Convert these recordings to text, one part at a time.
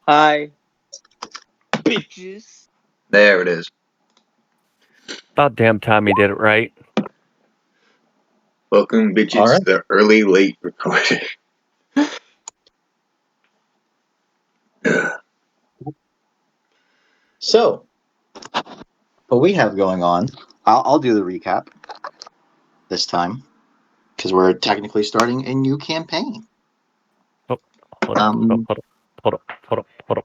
Hi, bitches. There it is. About damn time he did it right. Welcome, bitches, All right. to the early late recording. So, what we have going on, I'll do the recap this time because we're technically starting a new campaign. Hold up. Hold up. Hodor.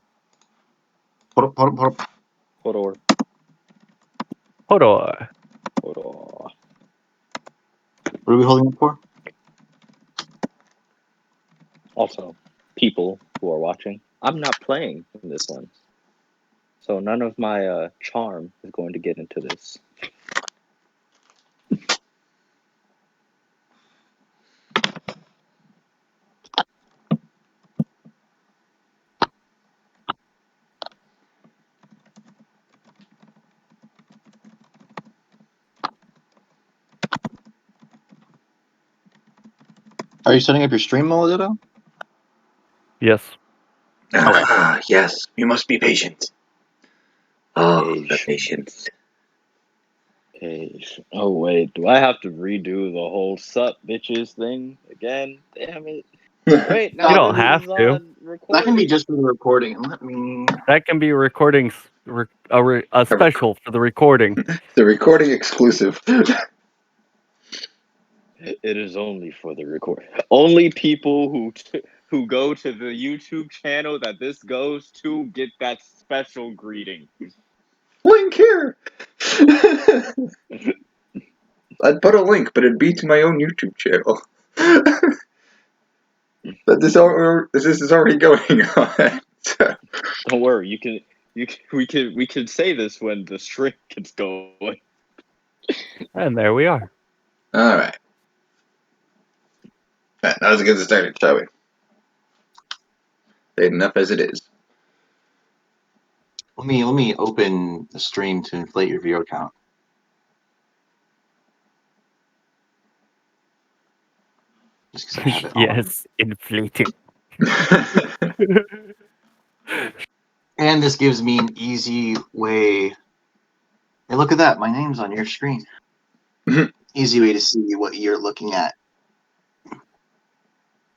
Hodor. Hodor. What are we holding it for? Also, people who are watching, I'm not playing in this one. So none of my charm is going to get into this. Are you setting up your stream, Molodito? Yes. Yes, you must be patient. Oh, the patience. Oh wait, do I have to redo the whole "sup bitches" thing again? Damn it! Wait, now You don't this have is to. on recording. That can be just for the recording. Let me. That can be recordings, a special for the recording. The recording exclusive. It is only for the record. Only people who go to the YouTube channel that this goes to get that special greeting. Link here! I'd put a link, but it'd be to my own YouTube channel. But this is already going on. So. Don't worry, we can say this when the string gets going. And there we are. Alright. Now let's get this started, shall we? Late enough as it is. Let me open the stream to inflate your viewer count. Just because I have it on. Yes, inflating. And this gives me an easy way. Hey, look at that! My name's on your screen. Easy way to see what you're looking at.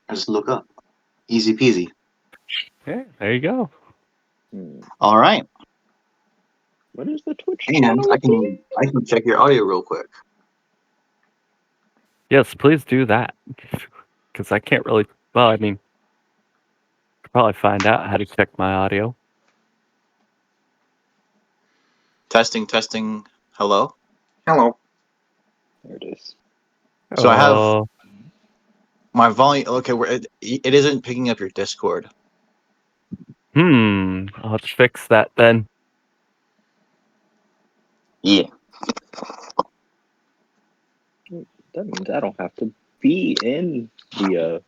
I just look up. Easy peasy. Yeah, there you go. All right. What is the Twitch And channel? I can check your audio real quick. Yes, please do that. Because I can't really. Well, I mean, could probably find out how to check my audio. Testing. Hello. Hello. There it is. So I have my volume. Okay, it isn't picking up your Discord. I'll have to fix that then. Yeah. That means I don't have to be in the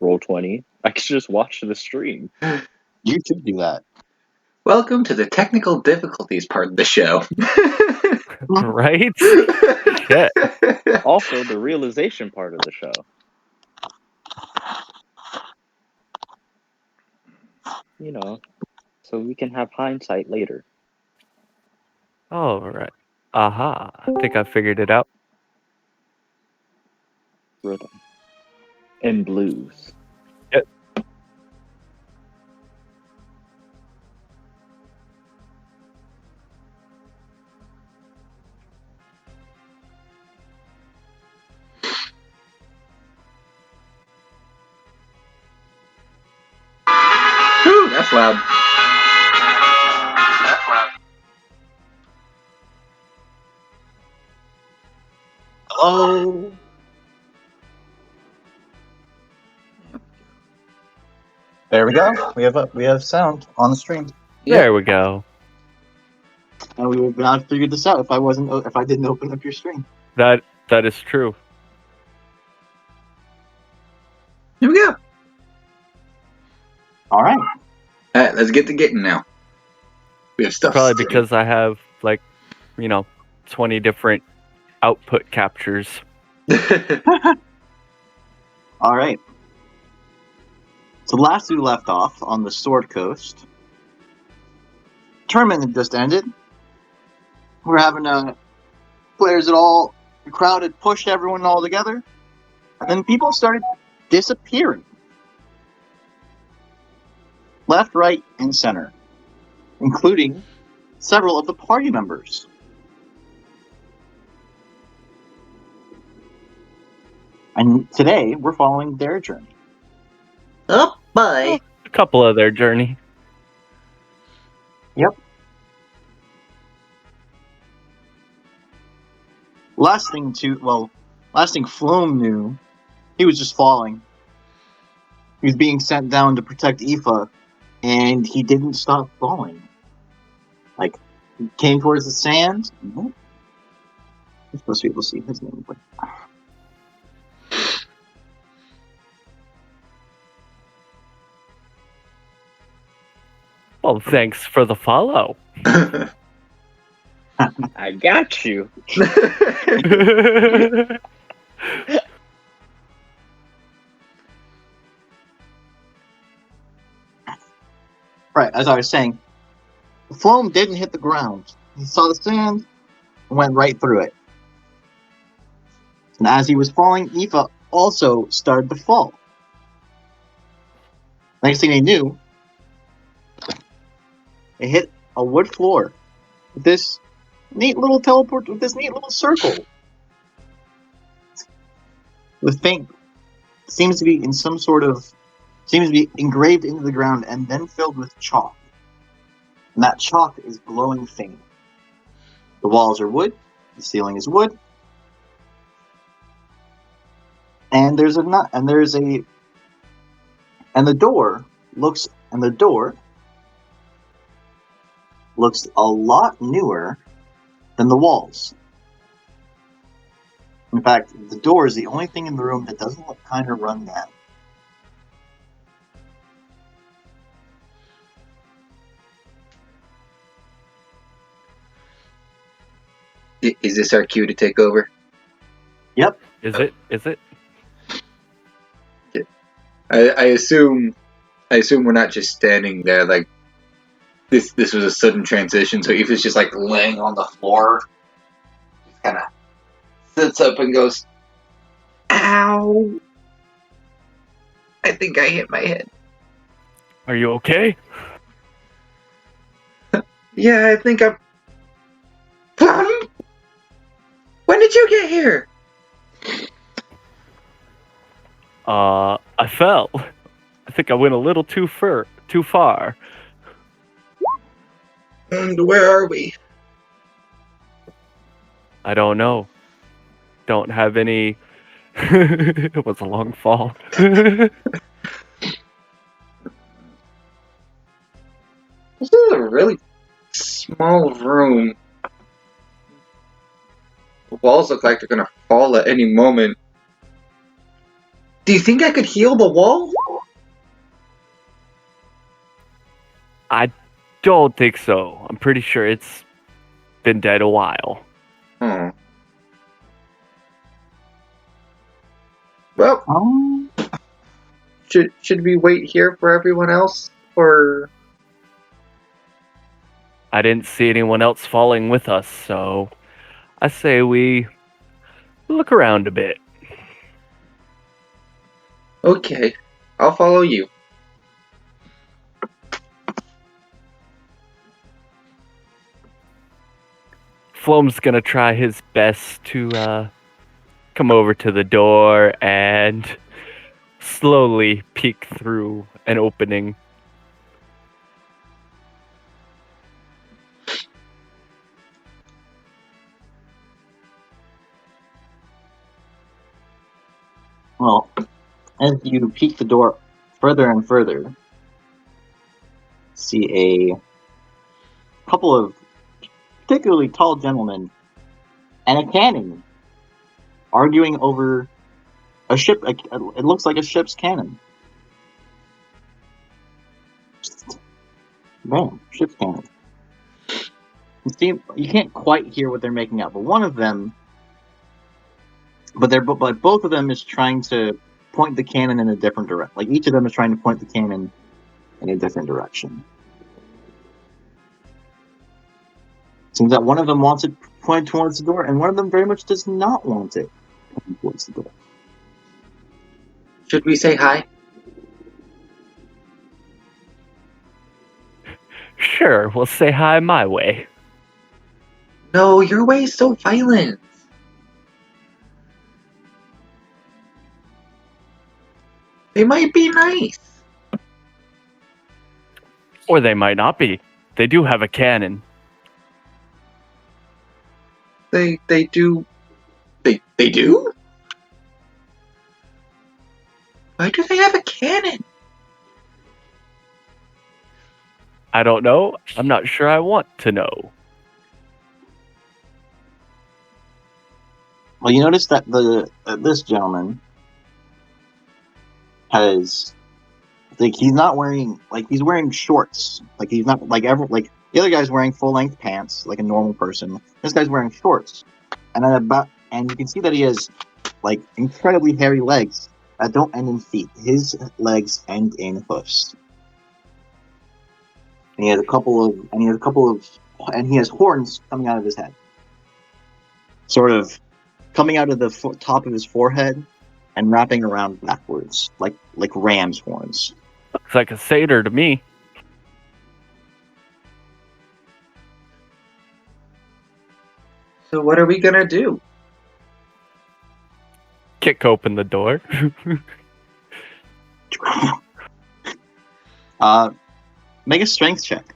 Roll20. I can just watch the stream. You should do that. Welcome to the technical difficulties part of the show. Right? Shit. Also, the realization part of the show. You know, so we can have hindsight later. All right. Aha. I think I figured it out. Rhythm. And blues. Yep. Whew, that's loud. Hello. There we go. We have sound on the stream. There we go. And we would not have figured this out if I didn't open up your stream. That is true. Here we go. All right. Alright, let's get to getting now. We have stuff. Probably because I have 20 different output captures. All right. So last we left off on the Sword Coast, tournament had just ended. We're having players at all. The crowd had pushed everyone all together, and then people started disappearing, left, right, and center, including several of the party members. And today we're following their journey. Oh, bye. A couple of their journey. Yep. Last thing Floam knew, he was just falling. He was being sent down to protect Aoife, and he didn't stop falling. Like, he came towards the sand. Nope. You're supposed to be able to see his name. But... Well, thanks for the follow. I got you. Right, as I was saying, the Floam didn't hit the ground. He saw the sand and went right through it. And as he was falling, Aoife also started to fall. Next thing they knew, they hit a wood floor with this neat little circle. With faint, seems to be engraved into the ground and then filled with chalk. And that chalk is glowing faint. The walls are wood, the ceiling is wood, and the door looks a lot newer than the walls. In fact, the door is the only thing in the room that doesn't look kind of run down. Is this our cue to take over? Yep. Is it? I assume we're not just standing there like this was a sudden transition, so Aoife's just like laying on the floor, just kind of sits up and goes, "Ow! I think I hit my head." Are you okay? Yeah, I think I'm. Plum? When did you get here? I fell. I think I went a little too far. And where are we? I don't know. Don't have any. It was a long fall. This is a really small room. The walls look like they're gonna fall at any moment. Do you think I could heal the wall? I don't think so. I'm pretty sure it's been dead a while. Hmm. Well, should we wait here for everyone else, or? I didn't see anyone else falling with us, so I say we look around a bit. Okay, I'll follow you. Floam's gonna try his best to come over to the door and slowly peek through an opening. Well, as you peek the door further and further, see a couple of particularly tall gentlemen and a cannon arguing over a ship. It looks like a ship's cannon. Bam, ship's cannon. You can't quite hear what they're making out, but one of them, but both of them is trying to point the cannon in a different direction. Like each of them is trying to point the cannon in a different direction. Seems that one of them wants it pointed towards the door, and one of them very much does not want it pointed towards the door. Should we say hi? Sure, we'll say hi my way. No, your way is so violent. They might be nice. Or they might not be. They do have a cannon. They do. They do? Why do they have a cannon? I don't know. I'm not sure I want to know. Well, you notice that this gentleman has, like, he's not wearing, like, he's wearing shorts. Like, he's not like like the other guy's wearing full length pants, like a normal person. This guy's wearing shorts, and you can see that he has like incredibly hairy legs that don't end in feet. His legs end in hoofs. And he has and he has horns coming out of his head, sort of coming out of the top of his forehead and wrapping around backwards, like ram's horns. Looks like a satyr to me. So what are we gonna do? Kick open the door. Make a strength check.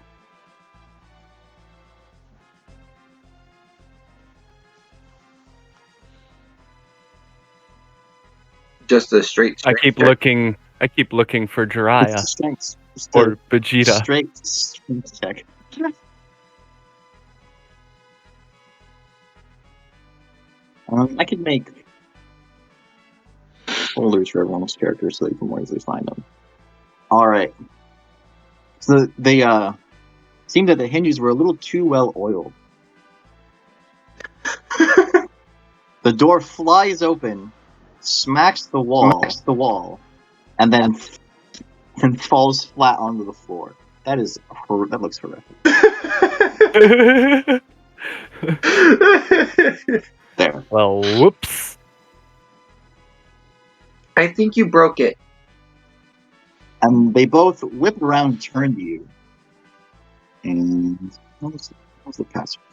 Just a straight. I keep looking for Jiraiya It's a strength. or Vegeta. Straight strength check. I could make folders for everyone's characters so that you can more easily find them. All right. So they seemed that the hinges were a little too well oiled. The door flies open, smacks the wall, and then falls flat onto the floor. That looks horrific. There. Well, whoops. I think you broke it. And they both whip around and turn to you. And what was the password?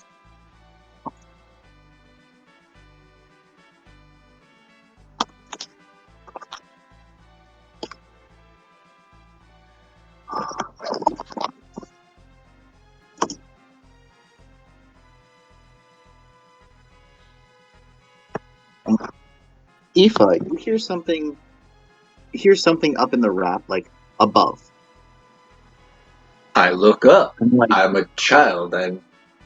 Aoife, you hear something up in the wrap, like above. I look up. And, like, I'm a child. I'm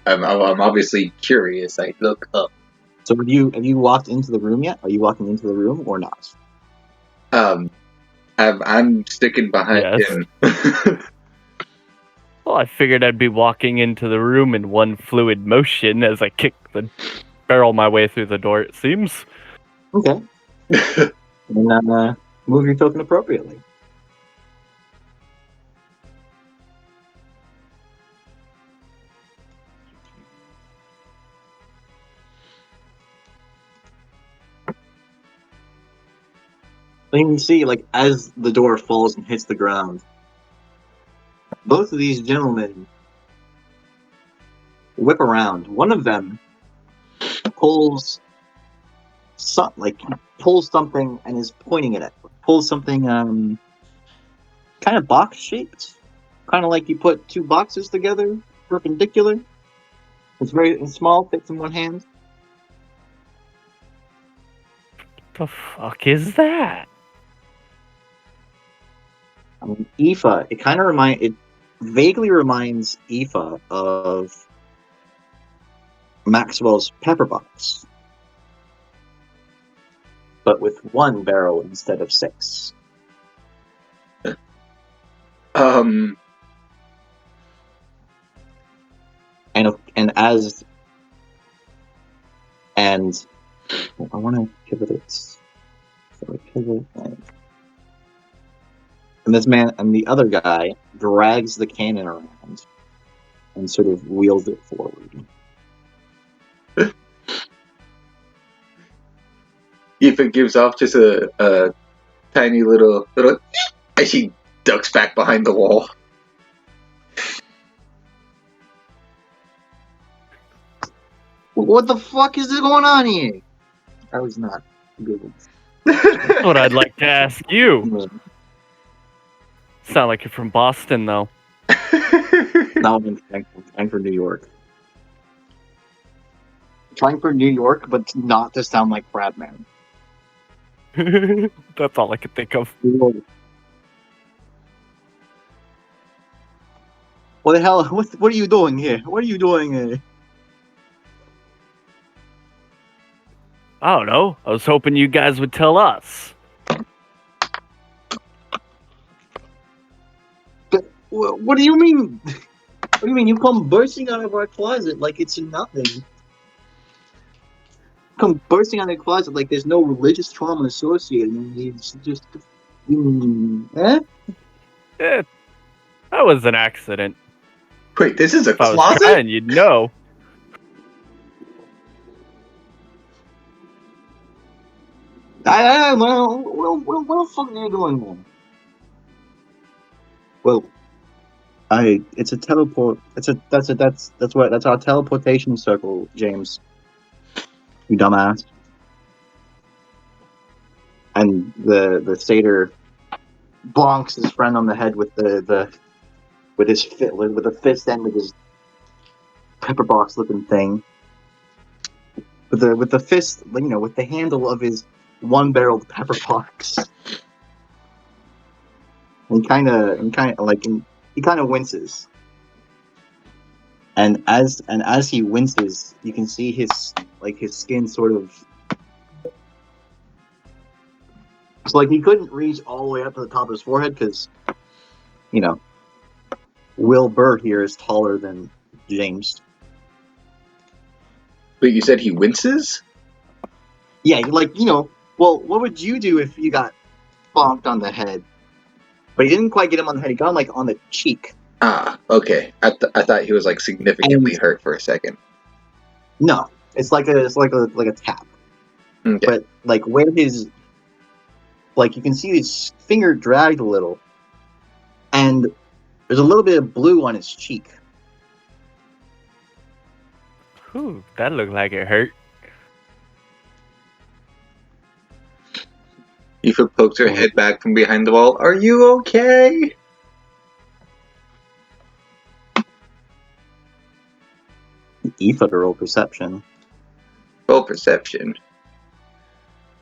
obviously curious. I look up. so have you walked into the room yet? Are you walking into the room or not? I'm sticking behind Yes. him. Well, I figured I'd be walking into the room in one fluid motion as I barrel my way through the door, it seems. Okay. And move your token appropriately. And you can see, like, as the door falls and hits the ground, both of these gentlemen whip around. One of them pulls something and is pointing it at. Pulls something kind of box shaped, kind of like you put two boxes together, perpendicular. It's very small, fits in one hand. The fuck is that? Aoife, it vaguely reminds Aoife of Maxwell's pepper box, but with one barrel instead of 6. And I want to give it its. So And this man and the other guy drags the cannon around and sort of wheels it forward. Aoife gives off just a tiny little as she ducks back behind the wall. What the fuck is going on here? I was not good. That's what I'd like to ask you. Sound like you're from Boston, though. Now I'm trying for New York. Trying for New York, but not to sound like Bradman. That's all I could think of. What the hell? What are you doing here? What are you doing here? I don't know. I was hoping you guys would tell us. What do you mean? What do you mean? You come bursting out of our closet like it's nothing. Come bursting out of the closet like there's no religious trauma associated. It's just, eh? That was an accident. Wait, this is a If I was closet? trying, you'd know. What the fuck are you doing, man? Well, it's a teleport. That's our teleportation circle, James. You dumbass. And the satyr bonks his friend on the head with with the fist end of his pepper box looking thing. With the fist, with the handle of his one-barreled pepper box. And he kind of winces. And as he winces, you can see his skin sort of. It's like he couldn't reach all the way up to the top of his forehead because, Will Burr here is taller than James. Wait, you said he winces? Yeah, well, what would you do if you got bonked on the head? But he didn't quite get him on the head. He got him on the cheek. Ah, okay. I thought he was significantly hurt for a second. No, it's like a tap. Okay. But where his, you can see his finger dragged a little, and there's a little bit of blue on his cheek. Whew, that looked like it hurt. Aoife pokes her head back from behind the wall. Are you okay? Aoife roll perception. Roll perception.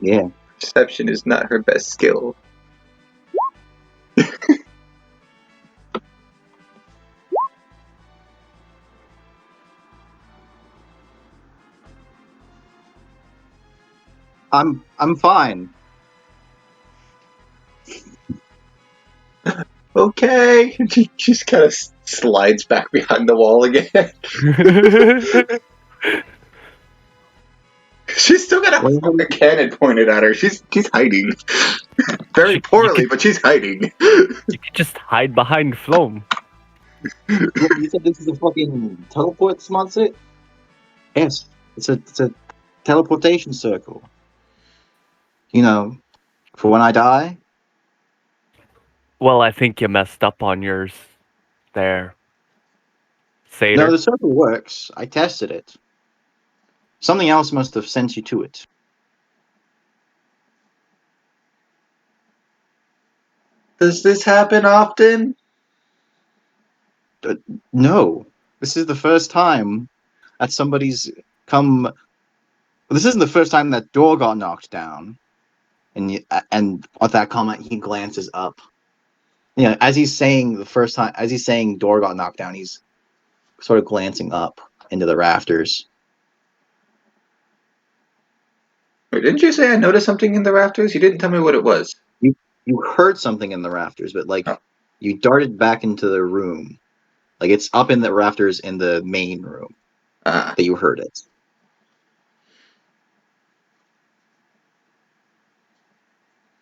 Yeah. Perception is not her best skill. I'm fine. Okay. She just kind of slides back behind the wall again. She's still got a cannon pointed at her. She's hiding. Very poorly, but she's hiding. You could just hide behind Floam. You said this is a fucking teleport sponsor? Yes, it's a teleportation circle. For when I die. Well, I think you messed up on yours there, Satyr. No, the circle works. I tested it. Something else must have sent you to it. Does this happen often? No. This is the first time that somebody's come. This isn't the first time that door got knocked down. And at that comment, he glances up. As he's saying door got knocked down, he's sort of glancing up into the rafters. Wait, didn't you say I noticed something in the rafters? You didn't tell me what it was. You heard something in the rafters, but you darted back into the room. It's up in the rafters in the main room that you heard it.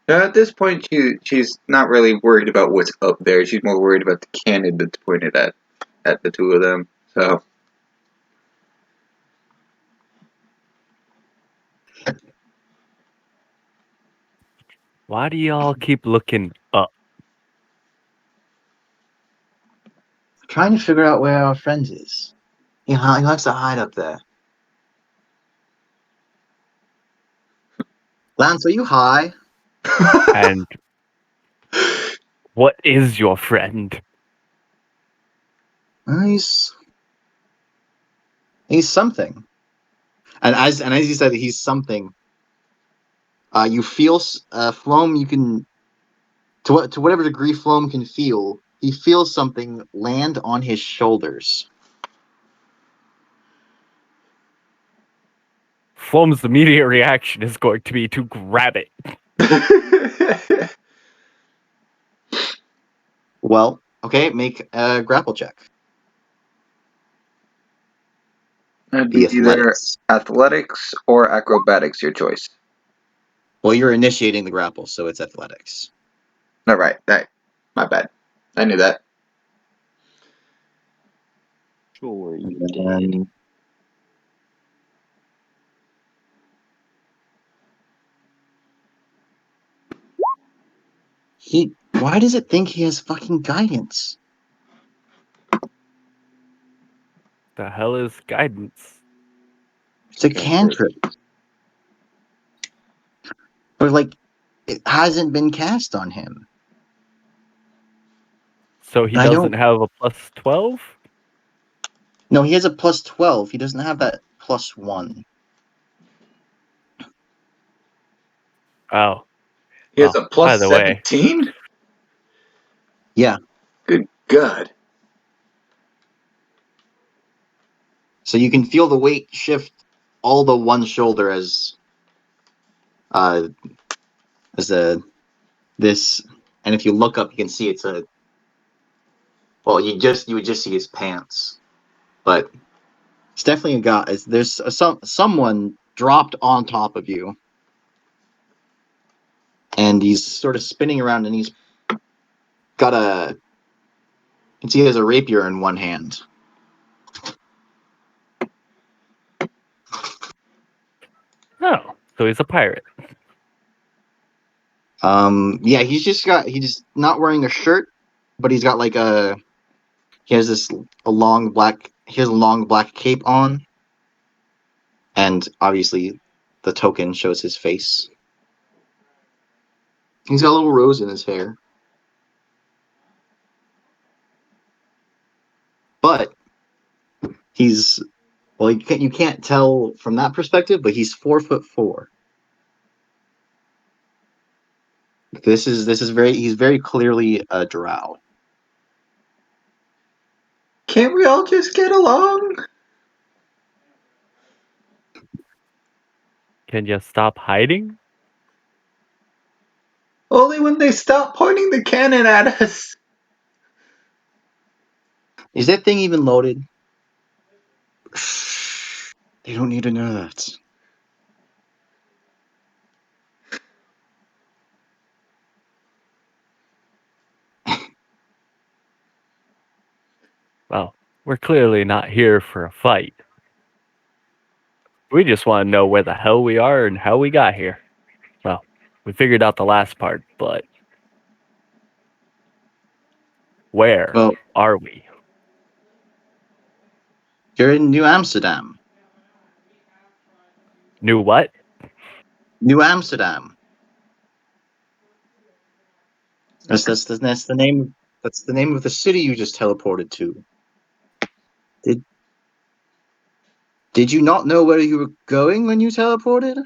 At this point, she's not really worried about what's up there. She's more worried about the cannon that's pointed at the two of them. So Why do y'all keep looking up? Trying to figure out where our friend is. He likes to hide up there. Lance, are you high? And what is your friend? He's something. And as you said, he's something. You feel Floam. You can to whatever degree Floam can feel. He feels something land on his shoulders. Flom's immediate reaction is going to be to grab it. Well, okay, make a grapple check. it'd The be either athletics. athletics or acrobatics, your choice. Well, you're initiating the grapple, so it's athletics. All right, my bad. I knew that. Sure, you And did. then why does it think he has fucking guidance? The hell is guidance? It's a Cantrip. cantrip. But like it hasn't been cast on him. So he I doesn't don't have a plus 12? No, he has a plus 12. He doesn't have that plus 1. Oh, He has well, a by plus the way, 17? Yeah. Good God. So you can feel the weight shift all the one shoulder as a this, and if you look up you can see it's a well you would just see his pants. But it's definitely a guy. There's someone dropped on top of you, and he's sort of spinning around, and he's got you can see he has a rapier in one hand. oh, so he's a pirate. Yeah, he's just not wearing a shirt, but he's got like he has a long black cape on, and obviously the token shows his face. He's got a little rose in his hair. But he's well, you can't tell from that perspective, but he's 4'4". This is he's very clearly a drow. Can't we all just get along? Can you stop hiding? Only when they stop pointing the cannon at us. Is that thing even loaded? They don't need to know that. Well, we're clearly not here for a fight. We just want to know where the hell we are and how we got here. Well, we figured out the last part, but where Well, are we? you're in New Amsterdam. New what? New Amsterdam. That's the name. That's the name of the city you just teleported to. Did you not know where you were going when you teleported?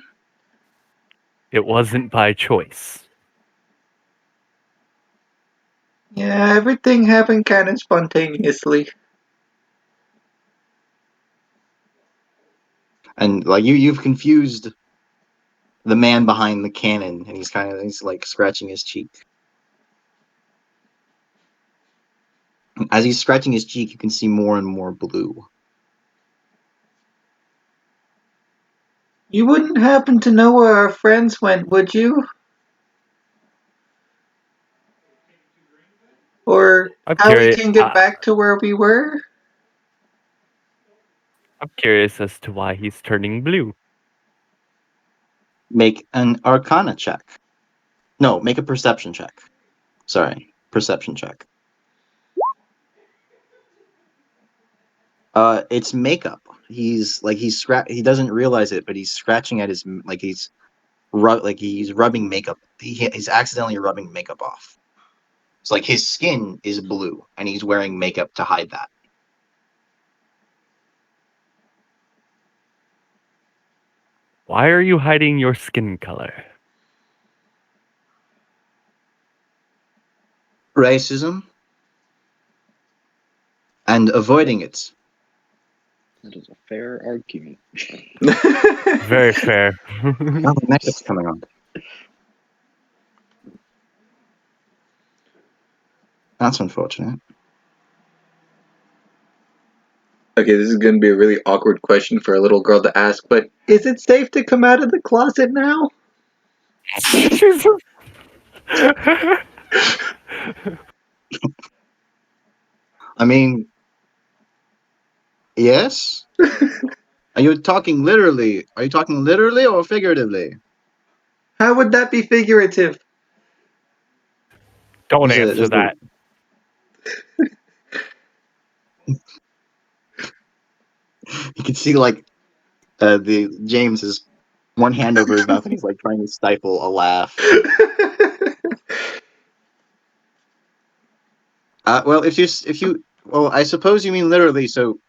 It wasn't by choice. Yeah, everything happened kind of spontaneously. And like you've confused the man behind the cannon, and he's like scratching his cheek. As he's scratching his cheek, you can see more and more blue. You wouldn't happen to know where our friends went, would you? Or I'm how we curious. can get back to where we were? I'm curious as to why he's turning blue. Make an Arcana check. No, make a perception check. Sorry, perception check. It's makeup. He doesn't realize it, but he's scratching at his he's rubbing makeup. He's accidentally rubbing makeup off. It's like his skin is blue, and he's wearing makeup to hide that. Why are you hiding your skin color? Racism and avoiding it. That is a fair argument. Very fair. Oh, next is coming on. That's unfortunate. Okay, this is going to be a really awkward question for a little girl to ask, but is it safe to come out of the closet now? Jesus. I mean, yes. Are you talking literally? Are you talking literally or figuratively? How would that be figurative? Don't There's a- answer there's a- that. You can see the James is one hand over his mouth and he's like trying to stifle a laugh. Well, well, I suppose you mean literally. So,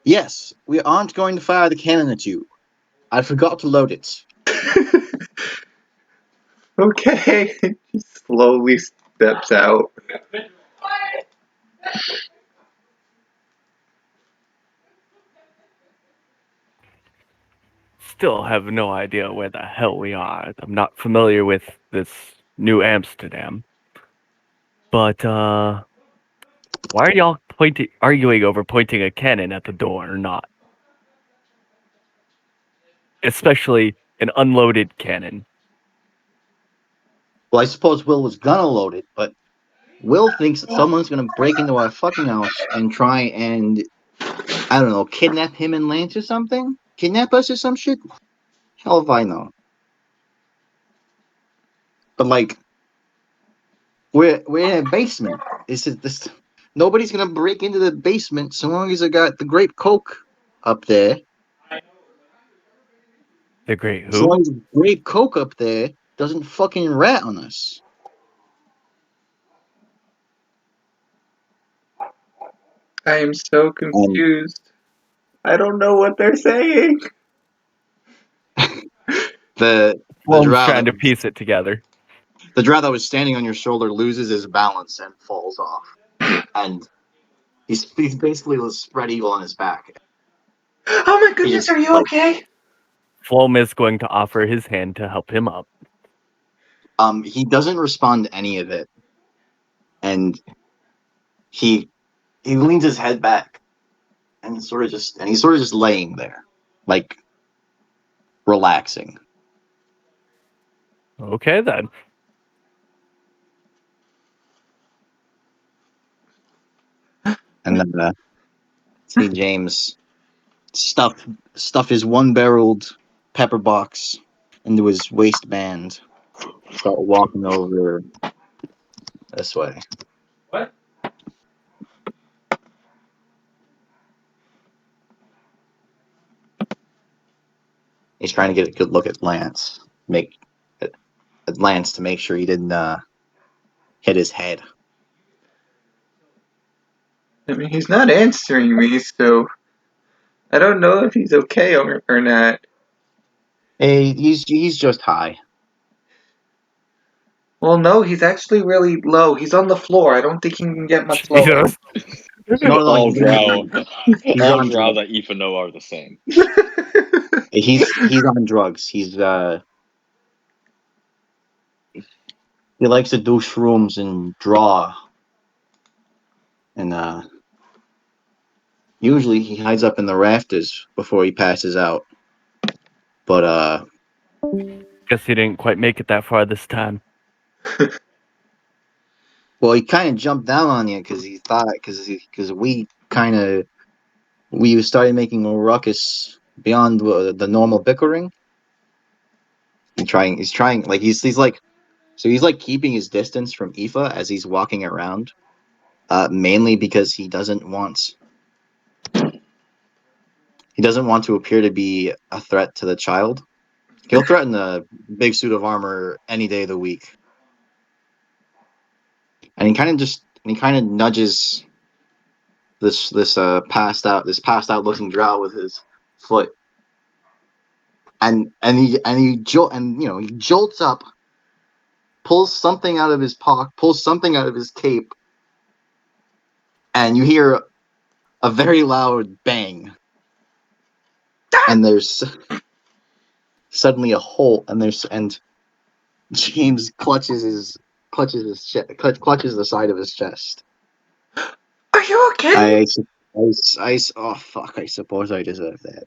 yes, we aren't going to fire the cannon at you. I forgot to load it. Okay. He slowly steps out. Still have no idea where the hell we are. I'm not familiar with this New Amsterdam. But why are y'all arguing over pointing a cannon at the door or not? Especially an unloaded cannon. Well, I suppose Will was gonna load it, but Will thinks that someone's gonna break into our fucking house and try and, I don't know, kidnap him and Lance or something? Kidnap us or some shit? Hell if I know. But like, we're in a basement. This nobody's gonna break into the basement so long as I got the grape coke up there. The Great So long Who? as the grape coke up there doesn't fucking rat on us. I am so Um, confused. I don't know what they're saying. the Sloan's trying to piece it together. the drow that was standing on your shoulder loses his balance and falls off, and he's basically a spread eagle on his back. Oh my He goodness, just are you okay? Flom is going to offer his hand to help him up. he doesn't respond to any of it, and he leans his head back and he's sort of just laying there, like relaxing. Okay then. And then see James stuff his one-barreled pepper box into his waistband. Start walking over this way. What? He's trying to get a good look at Lance. At Lance to make sure he didn't hit his head. I mean, he's not answering me, so I don't know if he's okay or not. Hey, he's just high. Well, no, he's actually really low. He's on the floor. I don't think he can get much lower. Jesus. No, all he's drow, he's all on drow drugs. that Aoife know are the same. He's on drugs. He likes to do shrooms and draw, and usually he hides up in the rafters before he passes out. But Guess he didn't quite make it that far this time. Well, he kind of jumped down on you because he thought because we started making a ruckus beyond the normal bickering. He's trying like he's like so he's like keeping his distance from Aoife as he's walking around, mainly because he doesn't want to appear to be a threat to the child. He'll threaten a big suit of armor any day of the week, and he kind of nudges this passed out looking drow with his foot, he jolts up, pulls something out of his pocket, pulls something out of his cape, and you hear a very loud bang, and there's suddenly a hole, and James clutches the side of his chest. Are you okay? Oh fuck! I suppose I deserve that.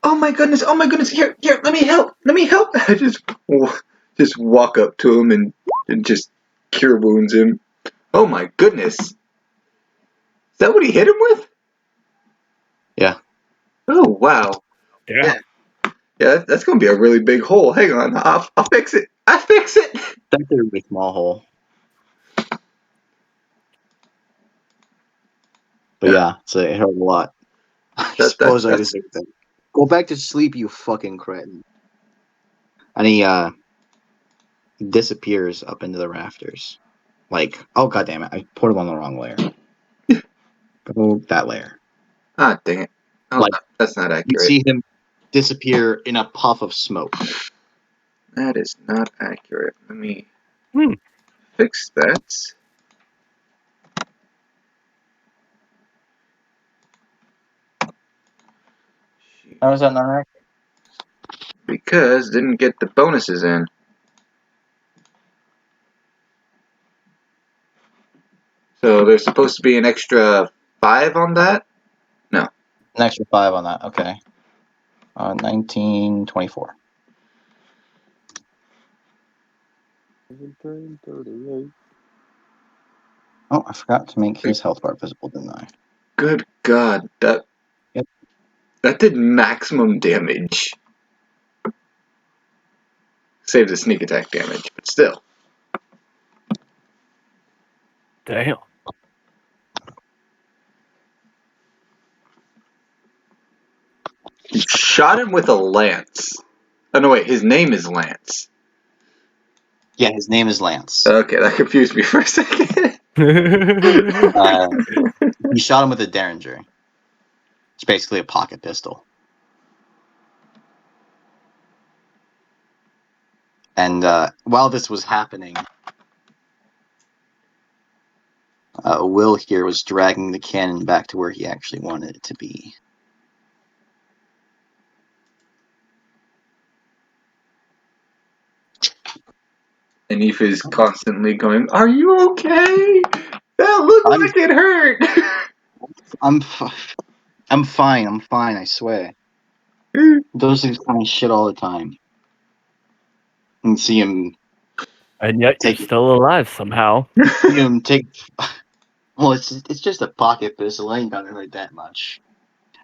Oh my goodness! Oh my goodness! Here, let me help! Let me help! I just walk up to him and just cure wounds him. Oh my goodness! Is that what he hit him with? Yeah. Oh wow! Yeah. Yeah, that's gonna be a really big hole. Hang on, I'll fix it. I fix it. That's a really small hole. But yeah, so it hurt a lot. I suppose I deserve that. Go back to sleep, you fucking cretin. And he disappears up into the rafters. Like, oh god damn it, I put him on the wrong layer. Go that layer. Ah, dang it! Oh, Like, that's not you accurate. see him disappear in a puff of smoke. That is not accurate. Let me Hmm. fix that. How is that not accurate? Because didn't get the bonuses in. So there's supposed to be an extra 5 on that? No. An extra 5 on that, okay. 1924. Oh, I forgot to make his health bar visible, didn't I? Good God, Yep. that did maximum damage. Save the sneak attack damage, but still. Damn. You shot him with a lance. Oh no, wait, his name is Lance. Yeah, his name is Lance. Okay, that confused me for a second. He shot him with a Derringer. It's basically a pocket pistol. And while this was happening, Will here was dragging the cannon back to where he actually wanted it to be. And Aoife's constantly going, "Are you okay? That looked like it hurt." I'm fine. I'm fine. I swear. Those things kind of shit all the time. And see him. And yet you're still alive somehow. See him take. Well, it's just a pocket pistol. It ain't gonna hurt that much.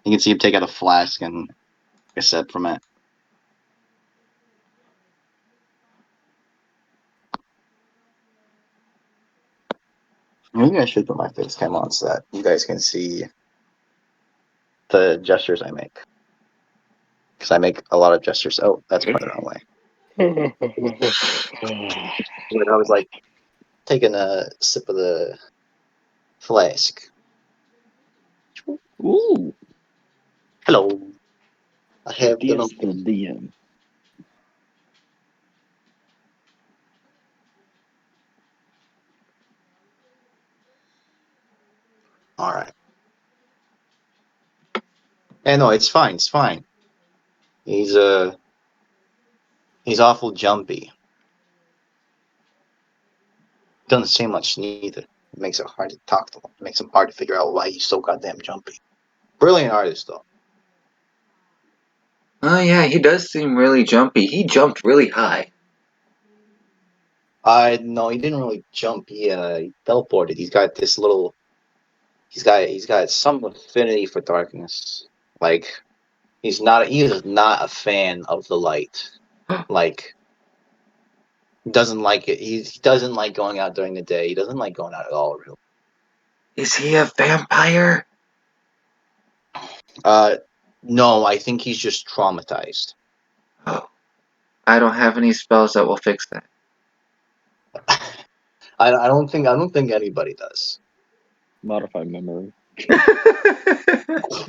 You can see him take out a flask and a sip from it. Maybe I should put my face cam on so that you guys can see the gestures I make. Because I make a lot of gestures. Oh, that's part the wrong way. When I was like taking a sip of the flask. Ooh, Hello. I have the Diaz the DM. All right. Yeah, no, it's fine. It's fine. He's awful jumpy. Doesn't say much neither. It makes it hard to talk to him. It makes him hard to figure out why he's so goddamn jumpy. Brilliant artist though. Oh yeah, he does seem really jumpy. He jumped really high. No, he didn't really jump. He teleported. He's got this little. He's got some affinity for darkness. Like he is not a fan of the light. Like doesn't like it. He doesn't like going out during the day. He doesn't like going out at all. Really. Is he a vampire? No, I think he's just traumatized. Oh, I don't have any spells that will fix that. I don't think anybody does. Modify memory.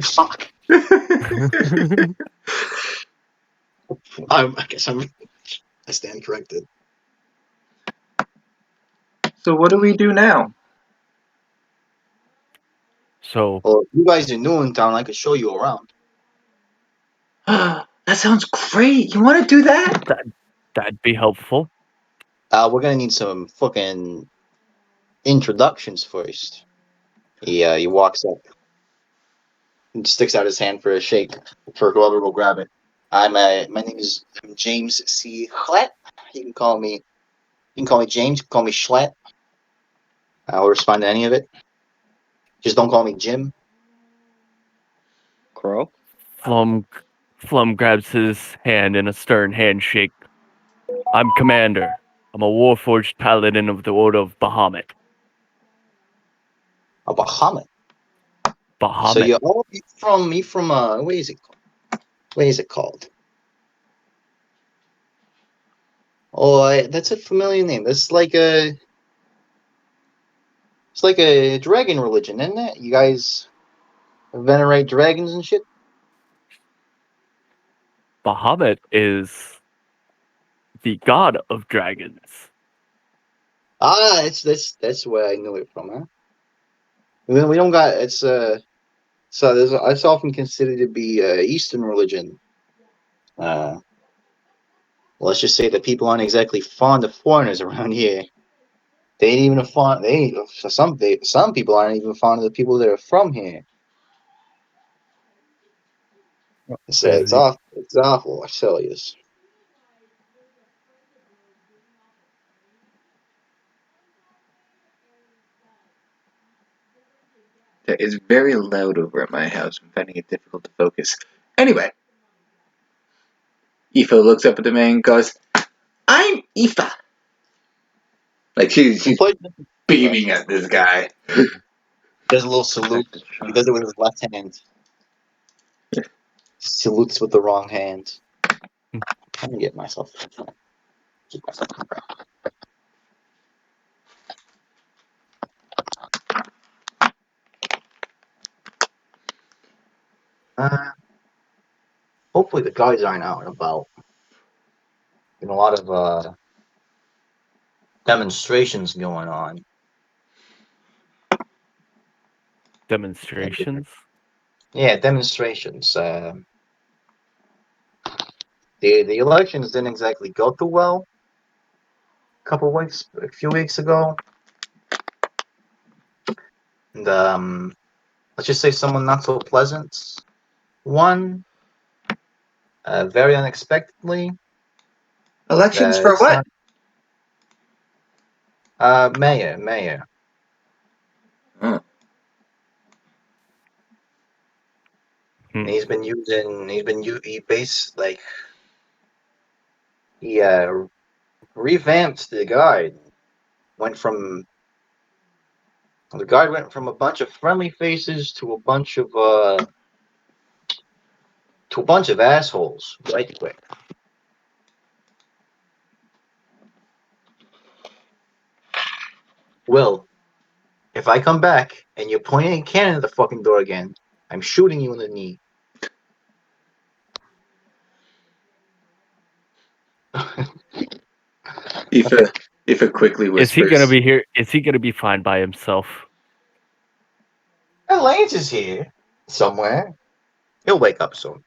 Fuck. I guess I stand corrected. So what do we do now? So Well, if you guys are new in town, I could show you around. That sounds great. You want to do that? that'd be helpful. We're gonna need some fucking introductions first. He walks up and sticks out his hand for a shake for whoever will grab it. My name is James C. Schlatt. You can call me James. You can call me Schlatt. I'll respond to any of it. Just don't call me Jim. Crow? Flum grabs his hand in a stern handshake. I'm Commander. I'm a warforged paladin of the Order of Bahamut. A Bahamut. So Bahamut. you from where is it called? Where is it called? Oh, that's a familiar name. It's like a dragon religion, isn't it? You guys venerate dragons and shit. Bahamut is the god of dragons. Ah, that's where I knew it from, huh? We don't got it's it's often considered to be Eastern religion. Uh, let's just say that people aren't exactly fond of foreigners around here. They ain't even a fond. Some people aren't even fond of the people that are from here. It's Is off. It's awful. I tell you. It's very loud over at my house. I'm finding it difficult to focus. Anyway, Aoife looks up at the man and goes, I'm Aoife. Like she's beaming at this guy. Does a little salute. Protected He does it child. with his left hand. Salutes with the wrong hand. Let me get myself. Keep myself. Hopefully the guys aren't out and about. Been a lot of demonstrations going on. demonstrations. Yeah, demonstrations. The elections didn't exactly go too well. A few weeks ago, and let's just say someone not so pleasant won, very unexpectedly. Elections for It's what? not mayor. Oh. Hmm. He based like he revamped the guide. Went from The guide went from a bunch of friendly faces to a bunch of assholes right quick. Will, if I come back and you're pointing a cannon at the fucking door again, I'm shooting you in the knee. Aoife, Okay. Aoife quickly Is he gonna whispers, be here? Is he gonna be fine by himself? Lance is here somewhere. He'll wake up soon.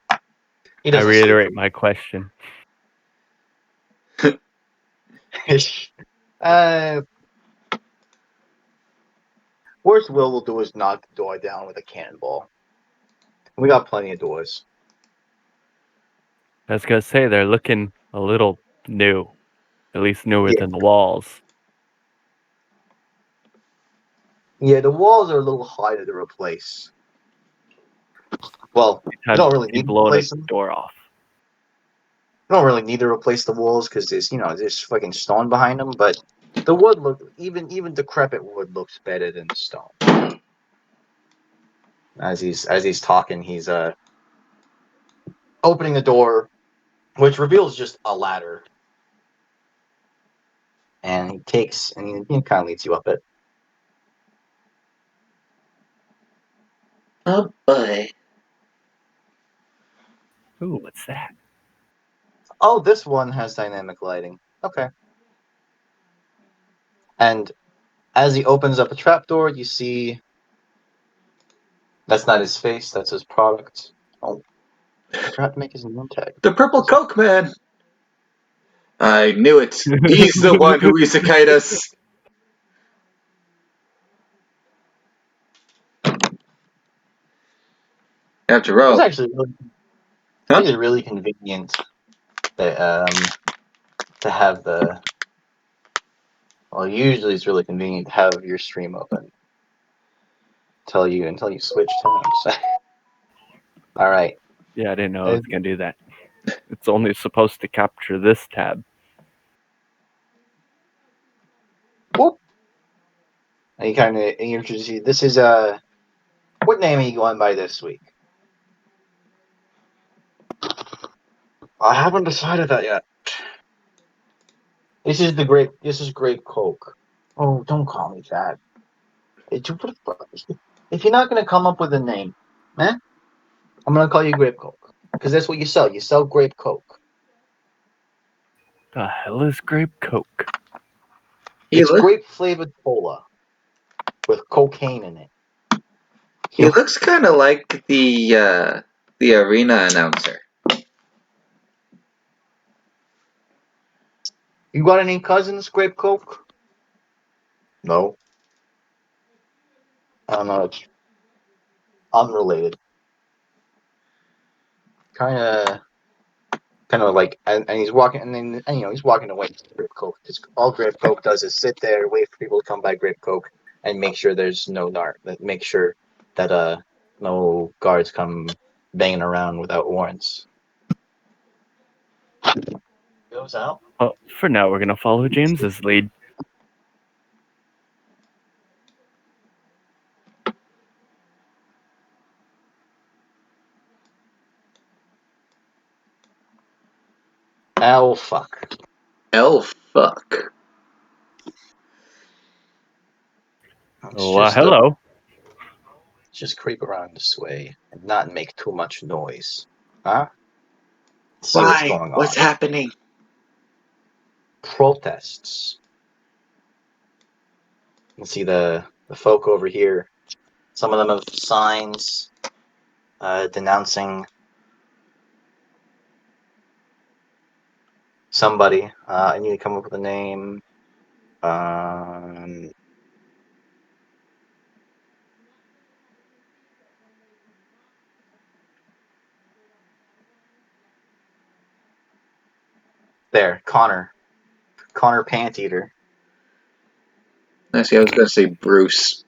He I doesn't sleep. reiterate my question. uh, worst will do is knock the door down with a cannonball. We got plenty of doors. I was gonna say they're looking a little new. At least newer Yeah. than the walls. Yeah, the walls are a little harder to replace. Well, you don't really need to blown a replace them. door off. You don't really need to replace the walls because there's fucking stone behind them. But the wood even decrepit wood looks better than stone. As he's talking, he's opening the door, which reveals just a ladder, and he kind of leads you up it. Oh boy. Ooh, what's that? Oh, this one has dynamic lighting. Okay. And as he opens up a trapdoor, you see that's not his face, that's his product. Oh, I forgot to make his name tag. The purple Coke man. I knew it. He's the one who isekai'd us. After It's all, actually really convenient that to have the well, usually it's really convenient to have your stream open until you switch tabs. All right. Yeah, I didn't know it was gonna do that. It's only supposed to capture this tab. Whoop. And he kind of introduces you. This is what name are you going by this week? I haven't decided that yet. This is grape Coke. Oh, don't call me that. If you're not gonna come up with a name, man, I'm gonna call you grape Coke because that's what you sell. You sell grape Coke. The hell is grape Coke? he It's look grape flavored cola with cocaine in it. he looks kind of like the arena announcer. You got any cousins, grape Coke? No. I don't know. It's unrelated. Kind of like, and he's walking, and he's walking away from grape Coke. All grape Coke does is sit there, wait for people to come by grape Coke, and make sure there's no make sure that no guards come banging around without warrants. Goes out. Well, for now, we're gonna follow James's lead. Oh fuck. Fuck. Oh, hello. Just creep around this way and not make too much noise. Huh? See what's Why? going What's on. happening? Protests. You can see the folk over here. Some of them have signs denouncing somebody. I need to come up with a name. There, Connor. Connor Pant Eater. Actually, I was gonna say Bruce.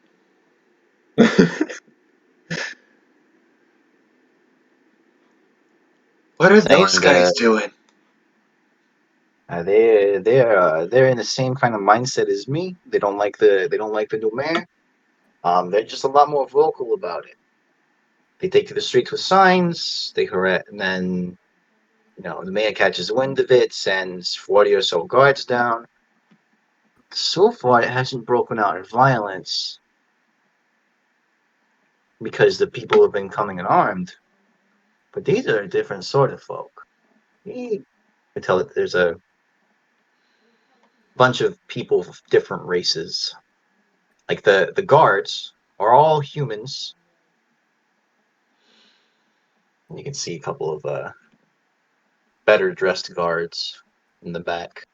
What are those And guys doing? they're in the same kind of mindset as me. They don't like the new mayor. They're just a lot more vocal about it. They take to the streets with signs. They harass, and then the mayor catches wind of it, sends 40 or so guards down. So far, it hasn't broken out in violence because the people have been coming unarmed. But these are a different sort of folk. You can tell that there's a bunch of people of different races. Like the guards are all humans. You can see a couple of better dressed guards in the back.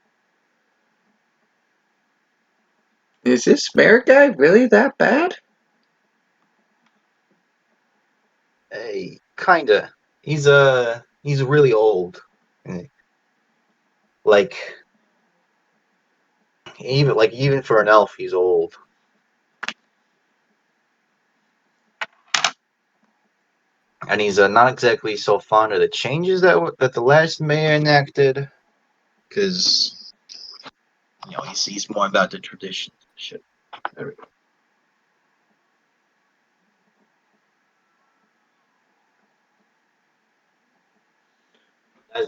Is this mayor guy really that bad? Hey, kinda. He's really old. Like Even for an elf, he's old. And he's not exactly so fond of the changes that the last mayor enacted, because he's more about the tradition. Shit. There we go.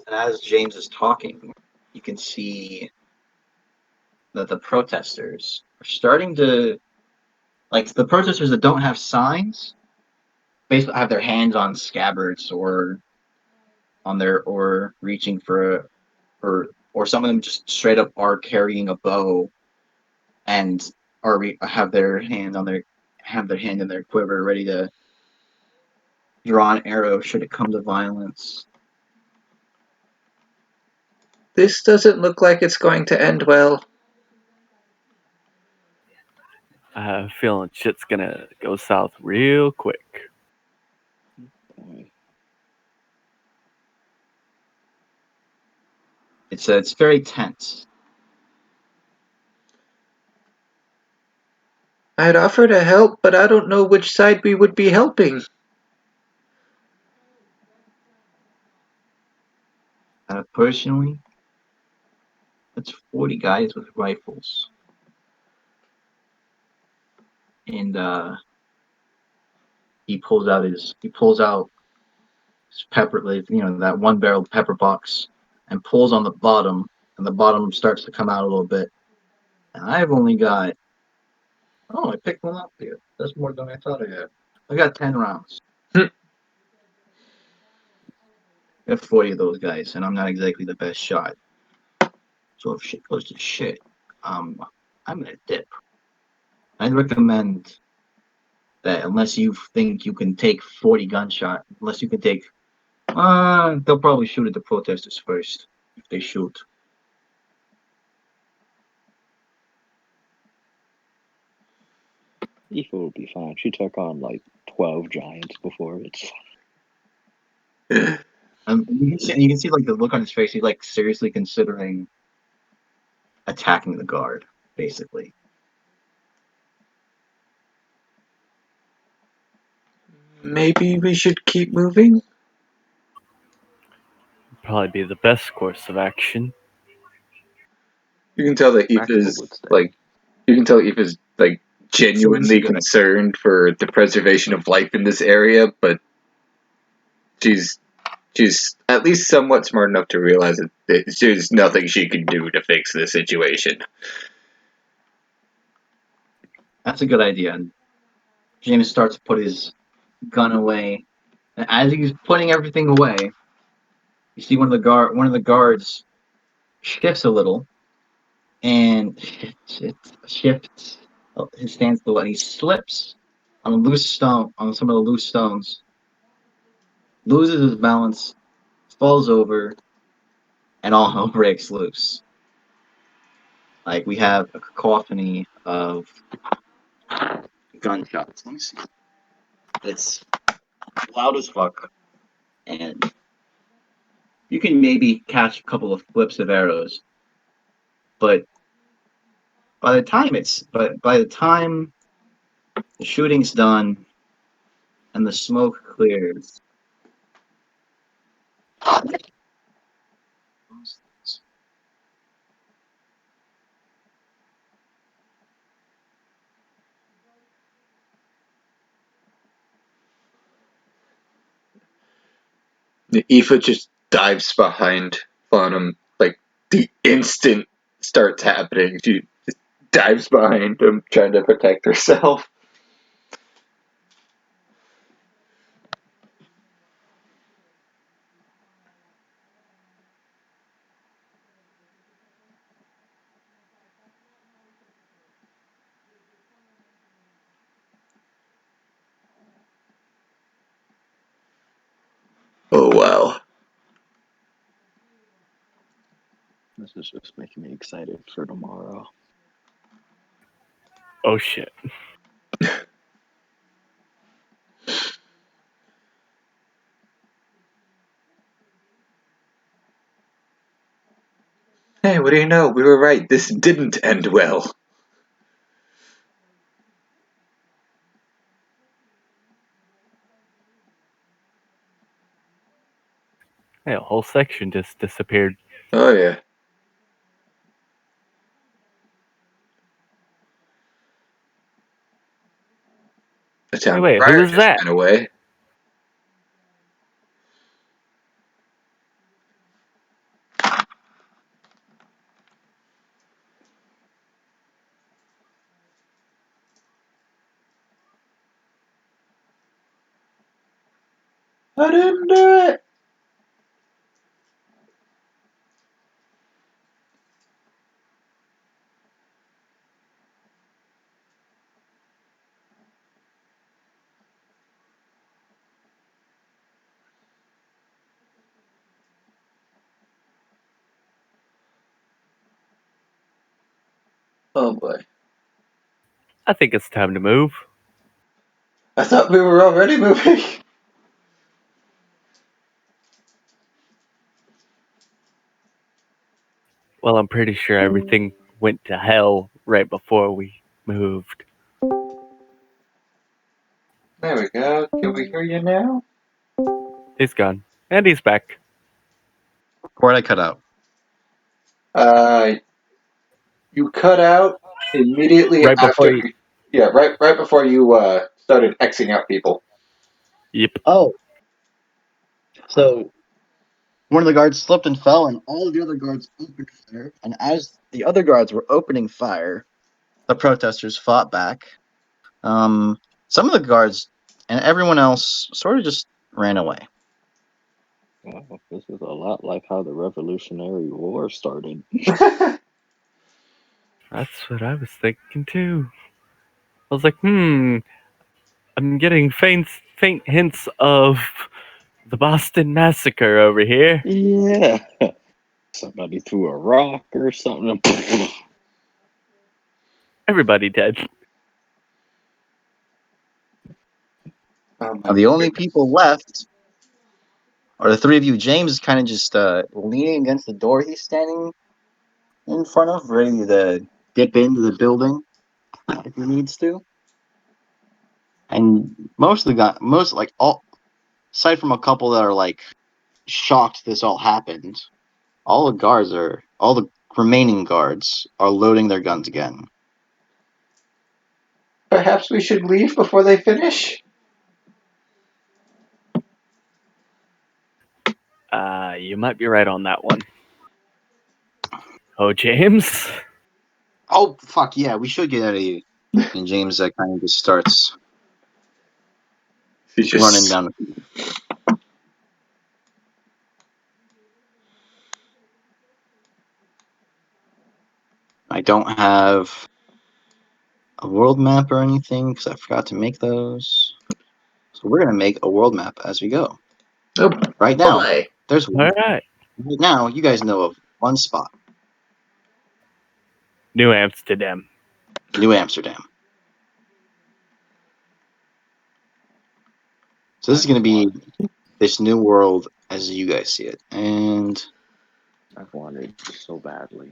As James is talking, you can see that the protesters are starting to, like, the protesters that don't have signs basically have their hands on scabbards or reaching for or some of them just straight up are carrying a bow and have their hand in their quiver ready to draw an arrow should it come to violence. This doesn't look like it's going to end well. I have a feeling shit's gonna go south real quick. Boy. It's very tense. I'd offer to help, but I don't know which side we would be helping. Personally, that's 40 guys with rifles, and he pulls out his pepper, that one barrel pepper box, and pulls on the bottom, and the bottom starts to come out a little bit. And I've only got, I picked one up here. That's more than I thought I had. I got 10 rounds. I have 40 of those guys, and I'm not exactly the best shot. So if shit goes to shit, I'm gonna dip. I'd recommend that unless you think you can take 40 gunshot, unless you can take, they'll probably shoot at the protesters first if they shoot. Aoife will be fine. She took on like 12 giants before. It's You can see like the look on his face. He's like seriously considering attacking the guard, basically. Maybe we should keep moving? Probably be the best course of action. You can tell that practical Aoife's would stay. like So this is a genuinely good idea. concerned for the preservation of life in this area, but she's at least somewhat smart enough to realize that there's nothing she can do to fix this situation. That's a good idea. And James starts to put his gun away, and as he's putting everything away, you see one of the guards shifts a little, and shifts his stance a little, and he slips on a loose stone, on some of the loose stones, loses his balance, falls over, and all hell breaks loose. Like we have a cacophony of gunshots. Let me see. It's loud as fuck, and you can maybe catch a couple of flips of arrows, but by the time the shooting's done and the smoke clears, Aoife just dives behind Bonham, like the instant starts happening. She just dives behind him, trying to protect herself. Oh wow. This is just making me excited for tomorrow. Oh shit. Hey, what do you know? We were right. This didn't end well. Hey, a whole section just disappeared. Oh, yeah. The town Wait, who crier was just that? went away. I didn't do it. Oh boy. I think it's time to move. I thought we were already moving. Well, I'm pretty sure everything went to hell right before we moved. There we go. Can we hear you now? He's gone. And he's back. Where'd I cut out? Uh, you cut out immediately Right before after. you. Yeah, right before you started Xing out people. Yep. Oh, so one of the guards slipped and fell, and all of the other guards opened fire. And as the other guards were opening fire, the protesters fought back. Some of the guards and everyone else sort of just ran away. Wow, this is a lot like how the Revolutionary War started. That's what I was thinking too. I was like, I'm getting faint hints of the Boston Massacre over here. Yeah. Somebody threw a rock or something. Everybody dead. Oh Now, my the only goodness. people left are the three of you. James is kind of just leaning against the door he's standing in front of, ready to dip into the building if he needs to. And most of the guys, most like all, aside from a couple that are like shocked this all happened, all the remaining guards are loading their guns again. Perhaps we should leave before they finish? You might be right on that one. Oh, James? Oh fuck yeah, we should get out of here. And James kind of just starts He's running just. down. I don't have a world map or anything because I forgot to make those. So we're gonna make a world map as we go. Oh Right now, boy. there's one. Alright. Right now, you guys know of one spot, New Amsterdam. New Amsterdam. So this is gonna be this new world as you guys see it, and I've wanted so badly.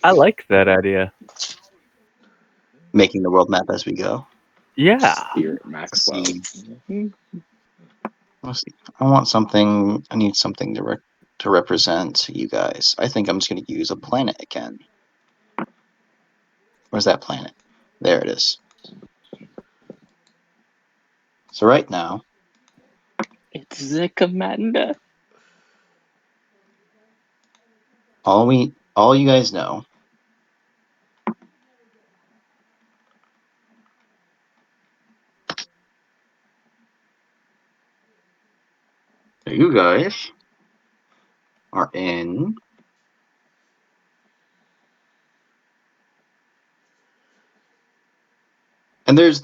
I like that idea. making the world map as we go. Yeah. Here, Let's Maxwell. see. Let's see. I want something. I need something to represent you guys. I think I'm just gonna use a planet again. Where's that planet? There it is. So right now, It's the commander. all you guys know that you guys are in and there's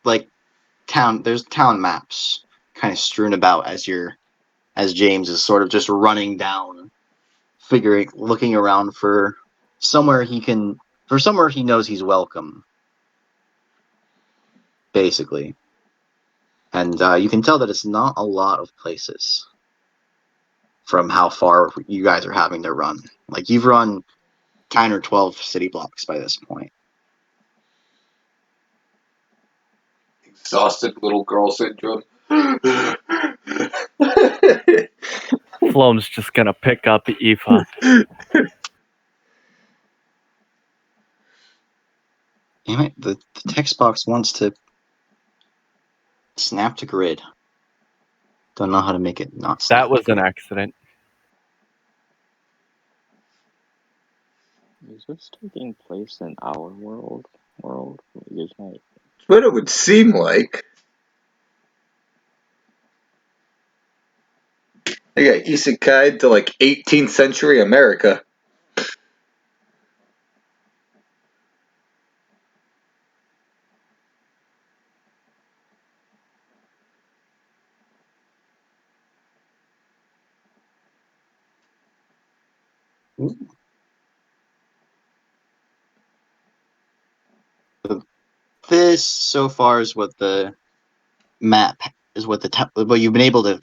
like there's town maps kind of strewn about as James is sort of just running down, looking around for somewhere somewhere he knows he's welcome, basically. And you can tell that it's not a lot of places. from how far you guys are having to run. Like you've run 10 or 12 city blocks by this point. Exhausted little girl syndrome. Floam's just gonna pick up Aoife. Damn it, the text box wants to snap to grid. Don't know how to make it not snap. That was to an grid. accident. Is this taking place in our world? Is that... What it would seem like. They got Isekai to like 18th century America. This so far is what the map is, what you've been able to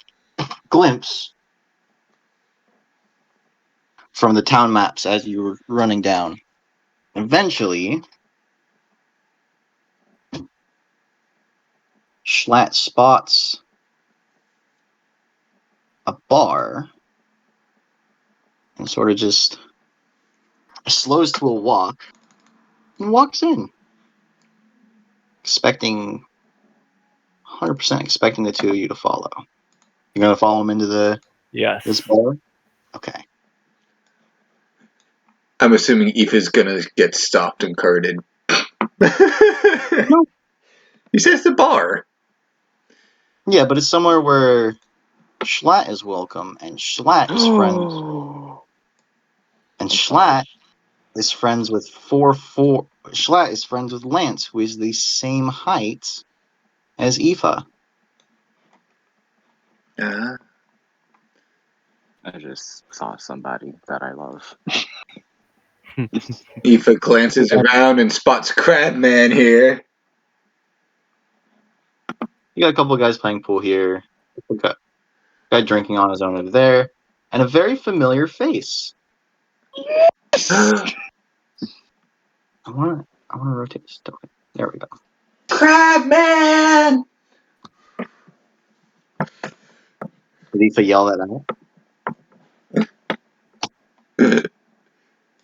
glimpse from the town maps as you were running down. Eventually, Schlatt spots a bar and sort of just slows to a walk and walks in, expecting 100% expecting the two of you to follow. You're gonna follow him into this Yes. bar? Okay. I'm assuming Aoife's gonna get stopped and carded. He says the bar. Yeah, but it's somewhere where Schlatt is welcome, and Schlatt is friends. And Schlatt is friends with Schlatt is friends with Lance, who is the same height as Aoife. I just saw somebody that I love. Aoife glances around and spots Crabman here. You got a couple of guys playing pool here. Guy drinking on his own over there, and a very familiar face. I want to rotate this. Okay, there we go. Crabman! Did Aoife yell that out?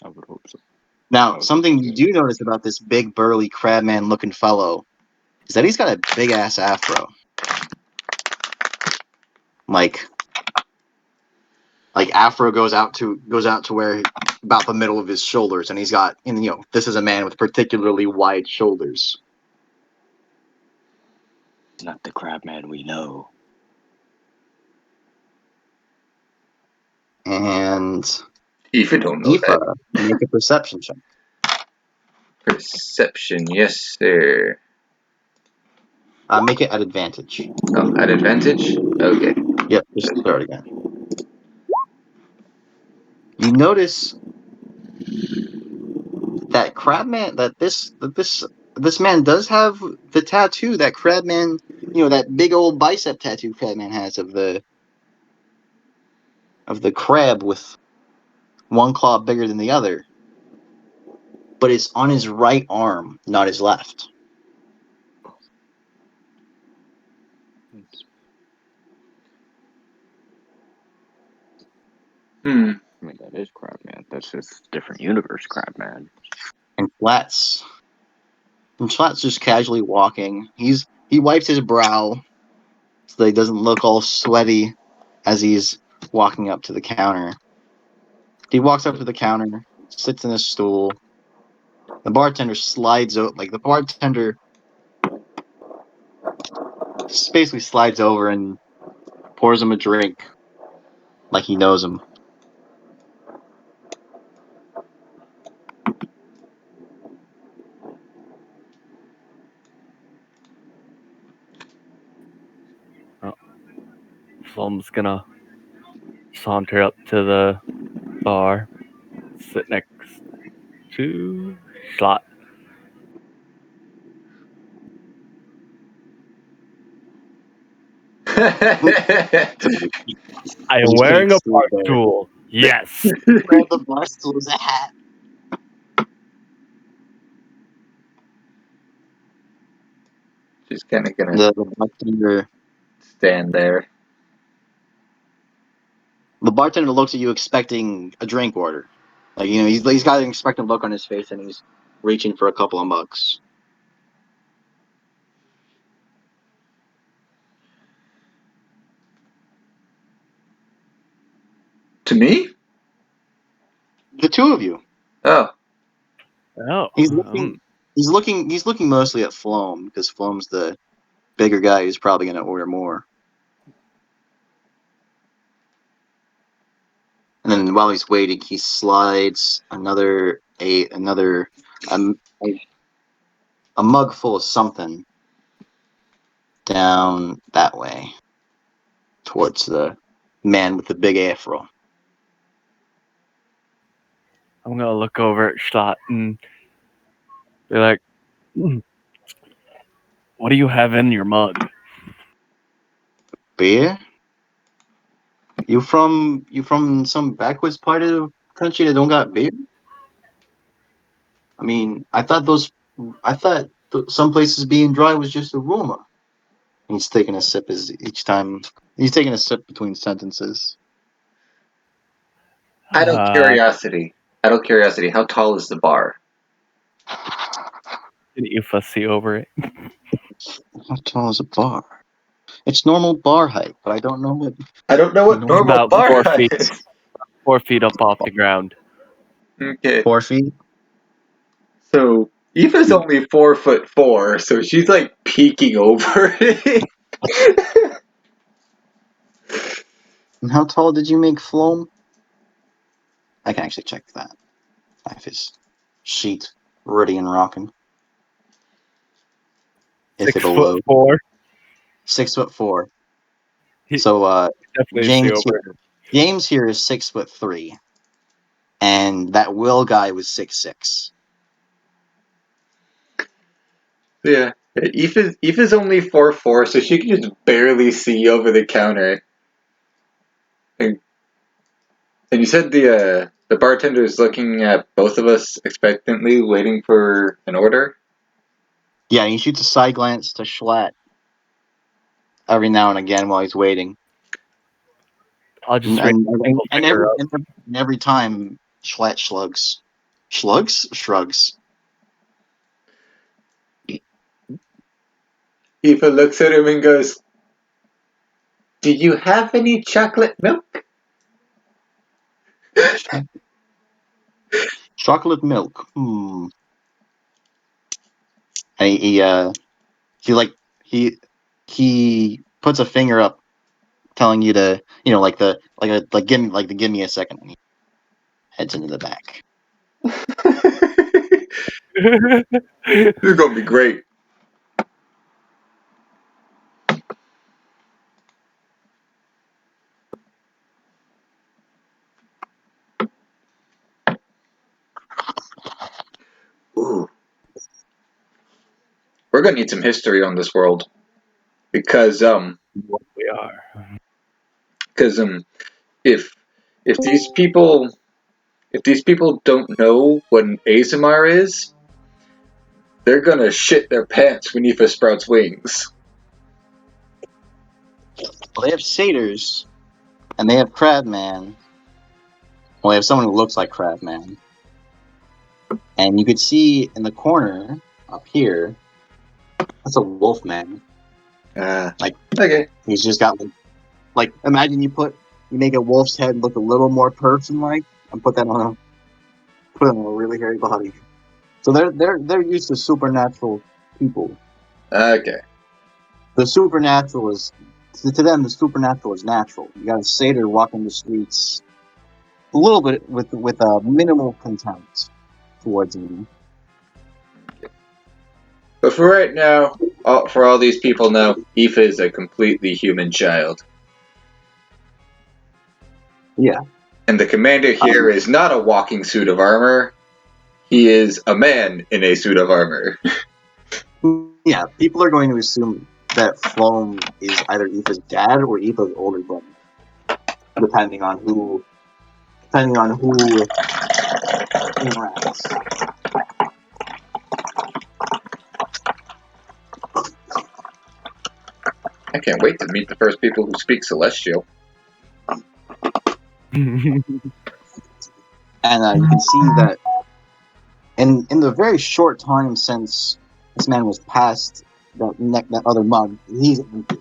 I would hope so. Now, something you do notice about this big, burly, crabman-looking fellow is that he's got a big-ass afro. Like afro goes out to where about the middle of his shoulders, and he's got, this is a man with particularly wide shoulders. It's not the Crabman we know. And Aoife don't know Aoife, that. make a perception check. Perception, yes, sir. Make it at advantage. Oh, at advantage? Okay. Yep, just start again. You notice that Crabman, that this man does have the tattoo that Crabman, that big old bicep tattoo Crabman has of the crab with one claw bigger than the other, but it's on his right arm, not his left. Hmm. I mean, that is Crabman. That's just different universe Crabman. And Flat's just casually walking. He wipes his brow so that he doesn't look all sweaty as he's walking up to the counter. He walks up to the counter, sits in his stool. The bartender slides out, the bartender basically slides over and pours him a drink like he knows him. Floam's gonna saunter up to the bar, sit next to Schlatt. I am He wearing a shakes his bar head. stool. Yes. Where the barstool is a hat. Just kind of gonna The bartender. stand there. The bartender looks at you expecting a drink order. Like, he's got an expectant look on his face and he's reaching for a couple of mugs. To me? The two of you. Oh, Oh. He's looking mostly at Floam because Floam's the bigger guy who's probably gonna order more. And then while he's waiting, he slides another um, a mug full of something down that way towards the man with the big afro. I'm gonna look over at Schlott and be like, "What do you have in your mug?" Beer? You from some backwoods part of the country that don't got beer? I mean, I thought some places being dry was just a rumor. He's taking a sip each time. He's taking a sip between sentences. out of Uh, curiosity. Out of curiosity, how tall is the bar? can you fussy over it? How tall is a bar? It's normal bar height, but I don't know what. I don't know what No, normal About bar 4 height feet. is. 4 feet up off the ground. Okay, 4 feet. so Eva's only 4'4", so she's like peeking over it. And how tall did you make Floam? I can actually check that. I have his sheet ready and rocking. If it'll load. 6'4". 6'4". He So definitely see James over here. James here is 6'3", and that Will guy was 6'6". Yeah, Eva's only 4'4", so she can just barely see over the counter. And you said the bartender is looking at both of us expectantly, waiting for an order. Yeah, he shoots a side glance to Schlatt every now and again while he's waiting. I'll And just raise and, a and, middle and, finger every, up. and every time Schlatt shrugs. Shrugs? Eva looks at him and goes, "Do you have any chocolate milk?" Chocolate milk. And he puts a finger up, telling you to give me a second. And he heads into the back. This is gonna be great. Ooh. We're gonna need some history on this world because We are. because if if these people don't know what an Azamar is, they're gonna shit their pants when Eva sprouts wings. Well, they have satyrs, and they have Crabman. Well, they have someone who looks like Crabman. And you could see in the corner up here, that's a Wolfman. Like, Okay. he's just got imagine you make a wolf's head look a little more person-like, and put it on a really hairy body. So they're used to supernatural people. Okay. The supernatural is to them the supernatural is natural. You got a satyr walking the streets a little bit with a minimal contempt towards him. But for right now, for all these people know, Eva is a completely human child. Yeah. And the commander here is not a walking suit of armor. He is a man in a suit of armor. Yeah, people are going to assume that Floam is either Aoife's dad or Aoife's older brother, depending on who interacts. I can't wait to meet the first people who speak Celestial. And you can see that in the very short time since this man was passed that other mug, he's empty.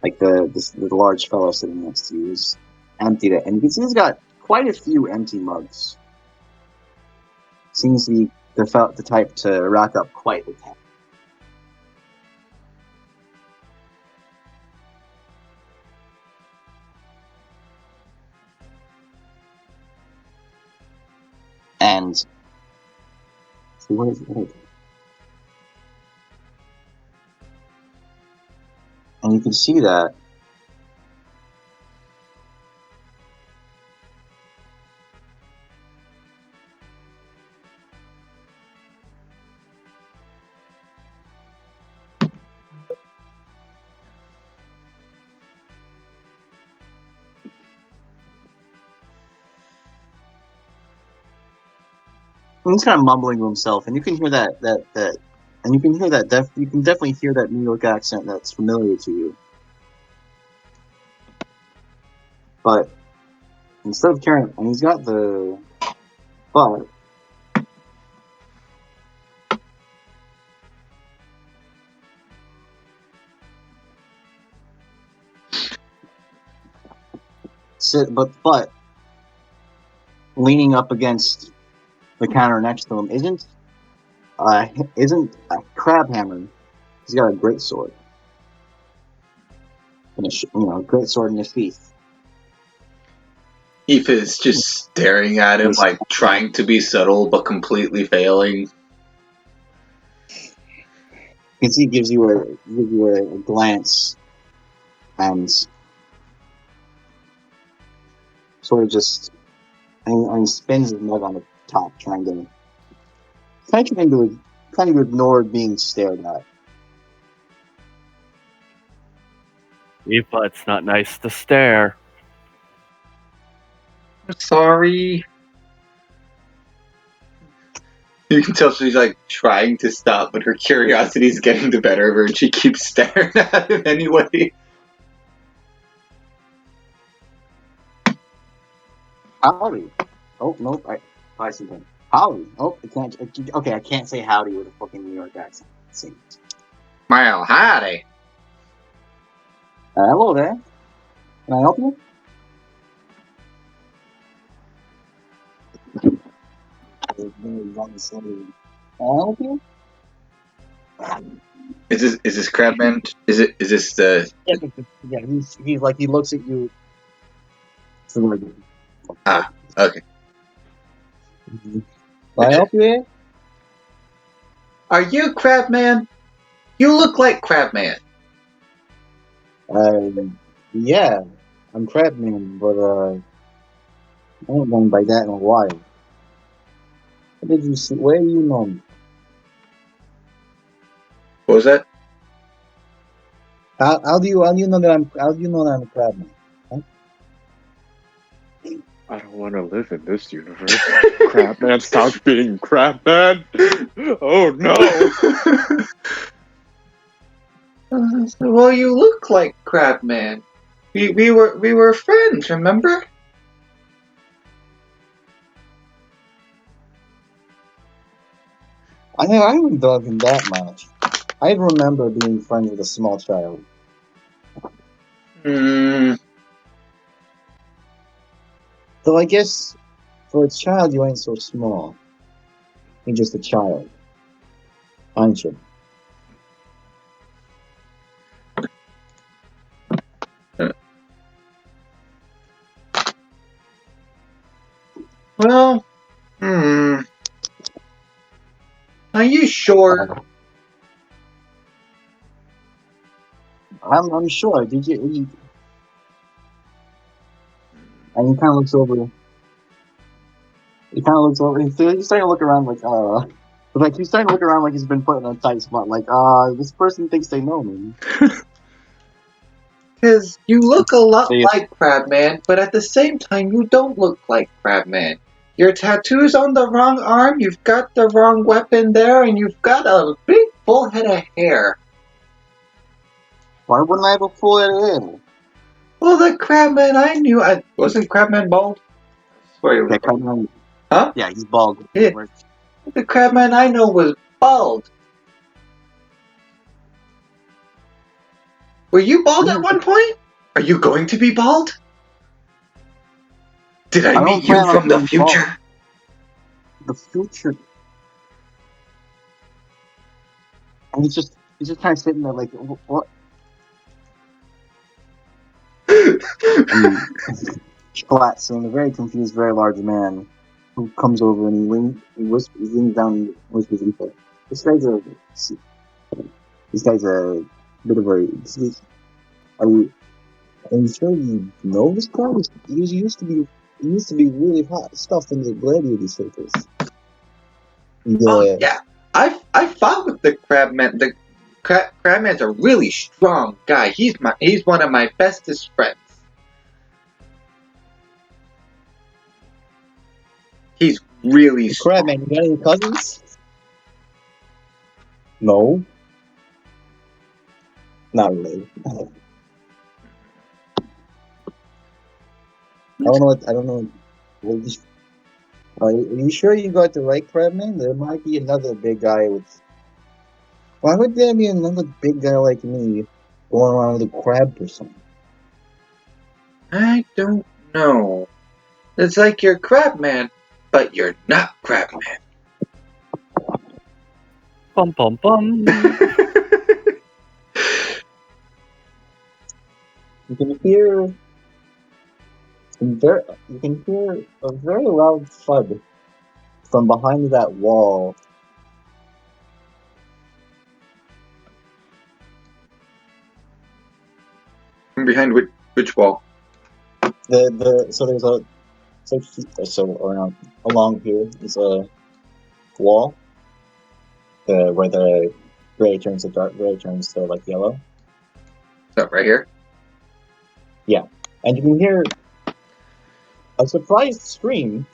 Like the large fellow sitting next to you is emptied it, and you can see he's got quite a few empty mugs. Seems to be the type to rack up quite a tab. And so what is it? And you can see that he's kind of mumbling to himself, and you can hear and you can hear you can definitely hear that New York accent that's familiar to you. But instead of carrying, and he's got but leaning up against the counter next to him isn't a crab hammer. He's got a great sword, and a great sword in his teeth. Aoife is just staring at him, like trying to be subtle but completely failing. You can see he gives you a glance and sort of just and he spins his mug on the top, trying to ignore being stared at. Aoife, it's not nice to stare. Sorry. You can tell she's like trying to stop, but her curiosity is getting the better of her, and she keeps staring at him anyway. Howdy. Oh nope, I see him. Howdy. Oh, I can't. Okay, I can't say howdy with a fucking New York accent. See. Well, howdy. Hello there. Can I help you? Can I help you? Is this Crabman? Is this the? Yeah, he's like he looks at you. Ah, okay. Can I help you here? Are you Crabman? You look like Crabman. Yeah, I'm Crabman, but I haven't gone by that in a while. Where do you know me? What was that? How do you know that I'm a Crabman? Huh? I don't want to live in this universe. Crabman, stop being Crabman. Oh no. Well, you look like Crabman. We were friends, remember? I haven't dug in that much. I remember being friends with a small child. Hmm. So I guess for a child you ain't so small. You're just a child, aren't you? Well, Are you sure? I'm sure. Did you? And he kind of looks over. He kind of looks over. He's starting to look around like, for Like he's starting to look around like he's been put in a tight spot. Like, this person thinks they know me. Because you look a lot They- like Crabman, but at the same time, you don't look like Crabman. Your tattoo's on the wrong arm, you've got the wrong weapon there, and you've got a big full head of hair. Why wouldn't I have a full head of hair? Well, the Crabman I knew, wasn't Crabman bald? I swear he was Yeah, bald. kind of. Huh? Yeah, he's bald. Yeah. The Crabman I know was bald. Were you bald at one point? Are you going to be bald? Did I I don't meet you plan on from the being bald. future? The future. And he's just kind of sitting there like, what? And flat, seeing a very confused, very large man who comes over and he leans down and whispers in front. This guy's a bit of a. Are you sure you know this guy? He used to be really hot stuff in the gladiator circus. Oh Yeah. yeah, I fought with the Crabman. The Crabman's a really strong guy. He's one of my bestest friends. He's really Crap, strong. man, you got any cousins? No. Not really. I don't know. Are you sure you got the right crab man? There might be another big guy with. Why would there be another big guy like me going around with a crab person? I don't know. It's like you're Crabman, but you're not Crabman. Bum bum bum. You can hear you can hear a very loud thud from behind that wall. From behind which wall? So around along here is a wall, where the gray turns to dark gray turns to like yellow. So right here. And you can hear a surprised scream.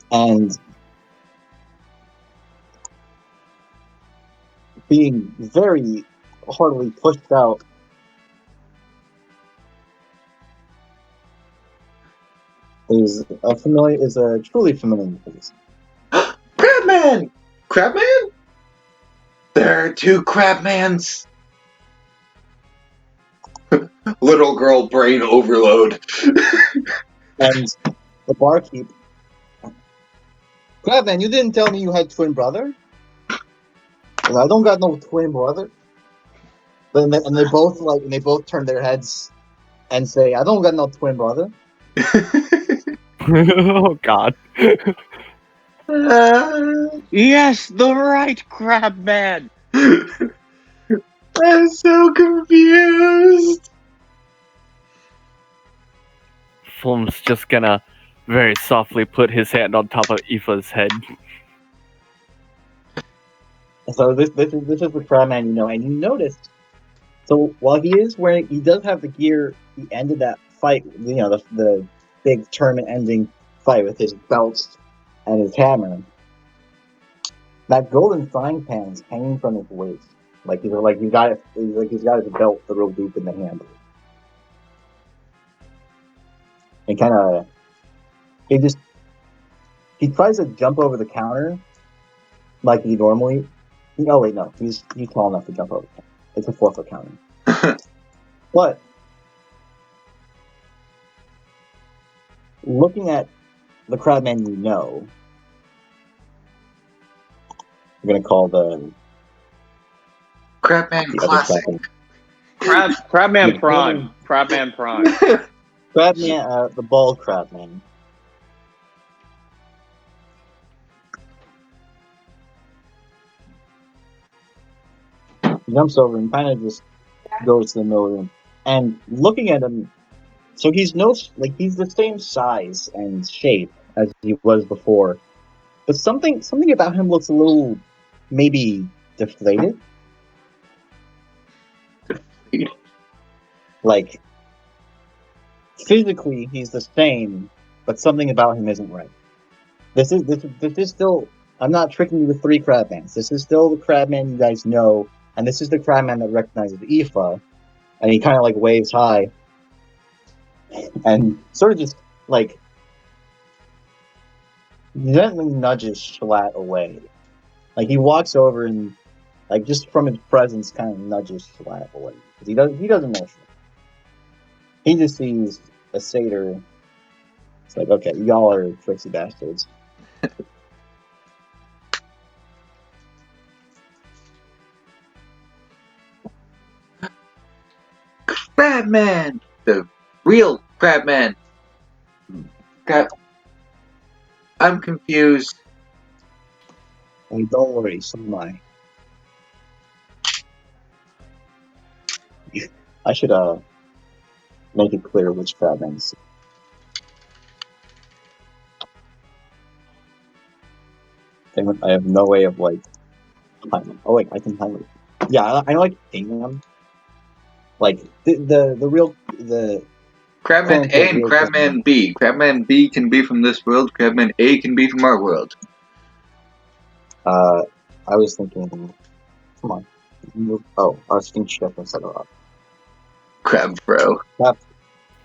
And being very heartily pushed out is a truly familiar face. Crabman! Crabman? There are two Crabmans! Little girl brain overload. And the barkeep, Crabman, you didn't tell me you had twin brother? And I don't got no twin brother. And they both turn their heads and say, I don't got no twin brother. Oh God. Yes, the right crab man. I'm so confused. Flum's just gonna very softly put his hand on top of Aoife's head. So this is the Crabman you know, and you noticed. So while he does have the gear. He ended that fight. You know, the big tournament-ending fight with his belt and his hammer. That golden frying pan is hanging from his waist, he's got he's got his belt the real deep in the handle. And kind of he tries to jump over the counter like he normally. Oh wait, no, he's tall enough to jump over the counter. It's a 4-foot counter. But looking at the Crabman you know, we're gonna call the Crabman other Classic. Crabman Prime. Crabman Prime. Crabman, the bald Crabman. He jumps over and kind of just goes to the middle room. And looking at him, So he's he's the same size and shape as he was before, but something about him looks a little maybe deflated. Like physically, he's the same, but something about him isn't right. This is still. I'm not tricking you with three Crabmans. This is still the Crabman you guys know, and this is the Crabman that recognizes Aoife, and he kind of like waves hi, and sort of just like gently nudges Schlatt away. Like he walks over and like just from his presence, kind of nudges Schlatt away because he doesn't know Schlatt. He just sees a satyr. It's like, okay, y'all are tricksy bastards. Crabman! The real Crabman! Crab. I'm confused. Hey, don't worry, so am I. I should make it clear which Crabman is. I have no way of like. Oh wait, I can highlight. Yeah, I know like ping them. Like the real the quote Crabman A unquote and real Crabman. Crabman B. Crabman B can be from this world, Crabman A can be from our world. I was thinking. Come on. Oh, I was thinking Chef instead of Crab Bro.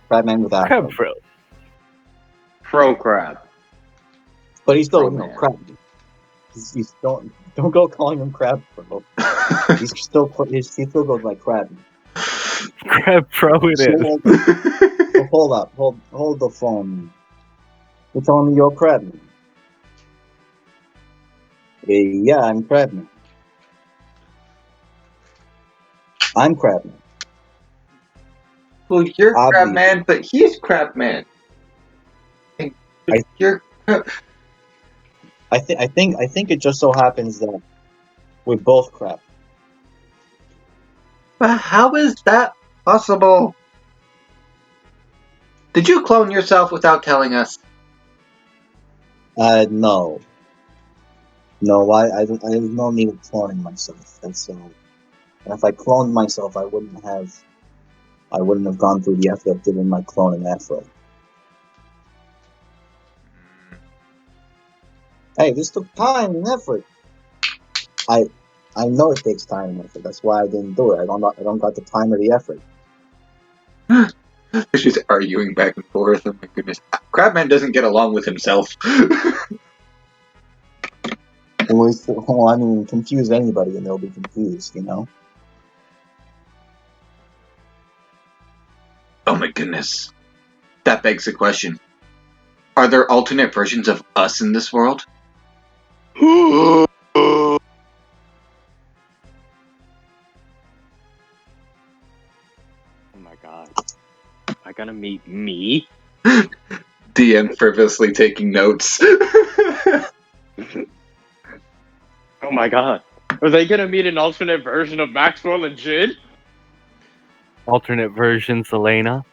Crabman with Crab Afro. Bro. Pro crab. But he's still, Crowman. Crab. He's don't go calling him Crab, bro. He's still he still goes like Crab. Crab Bro it So, is. hold up, hold the phone. You're telling me you're Crabman? Yeah, I'm Crabman. I'm Crabman. Well, you're Obviously, Crabman, but he's Crabman. I You're. I think it just so happens that we're both Crab. But how is that possible? Did you clone yourself without telling us? No, there's no need of cloning myself. And so, and if I cloned myself, I wouldn't have gone through the effort of doing my cloning effort. Hey, this took time and effort. I know it takes time and effort. That's why I didn't do it. I don't got the time or the effort. They're just arguing back and forth. Oh my goodness. Crabman doesn't get along with himself. Well, I mean, confuse anybody and they'll be confused, Oh my goodness. That begs the question. Are there alternate versions of us in this world? Oh my god. Am I gonna meet me? DM frivolously taking notes. Oh my god. Are they gonna meet an alternate version of Maxwell and Jid? Alternate versions, Elena.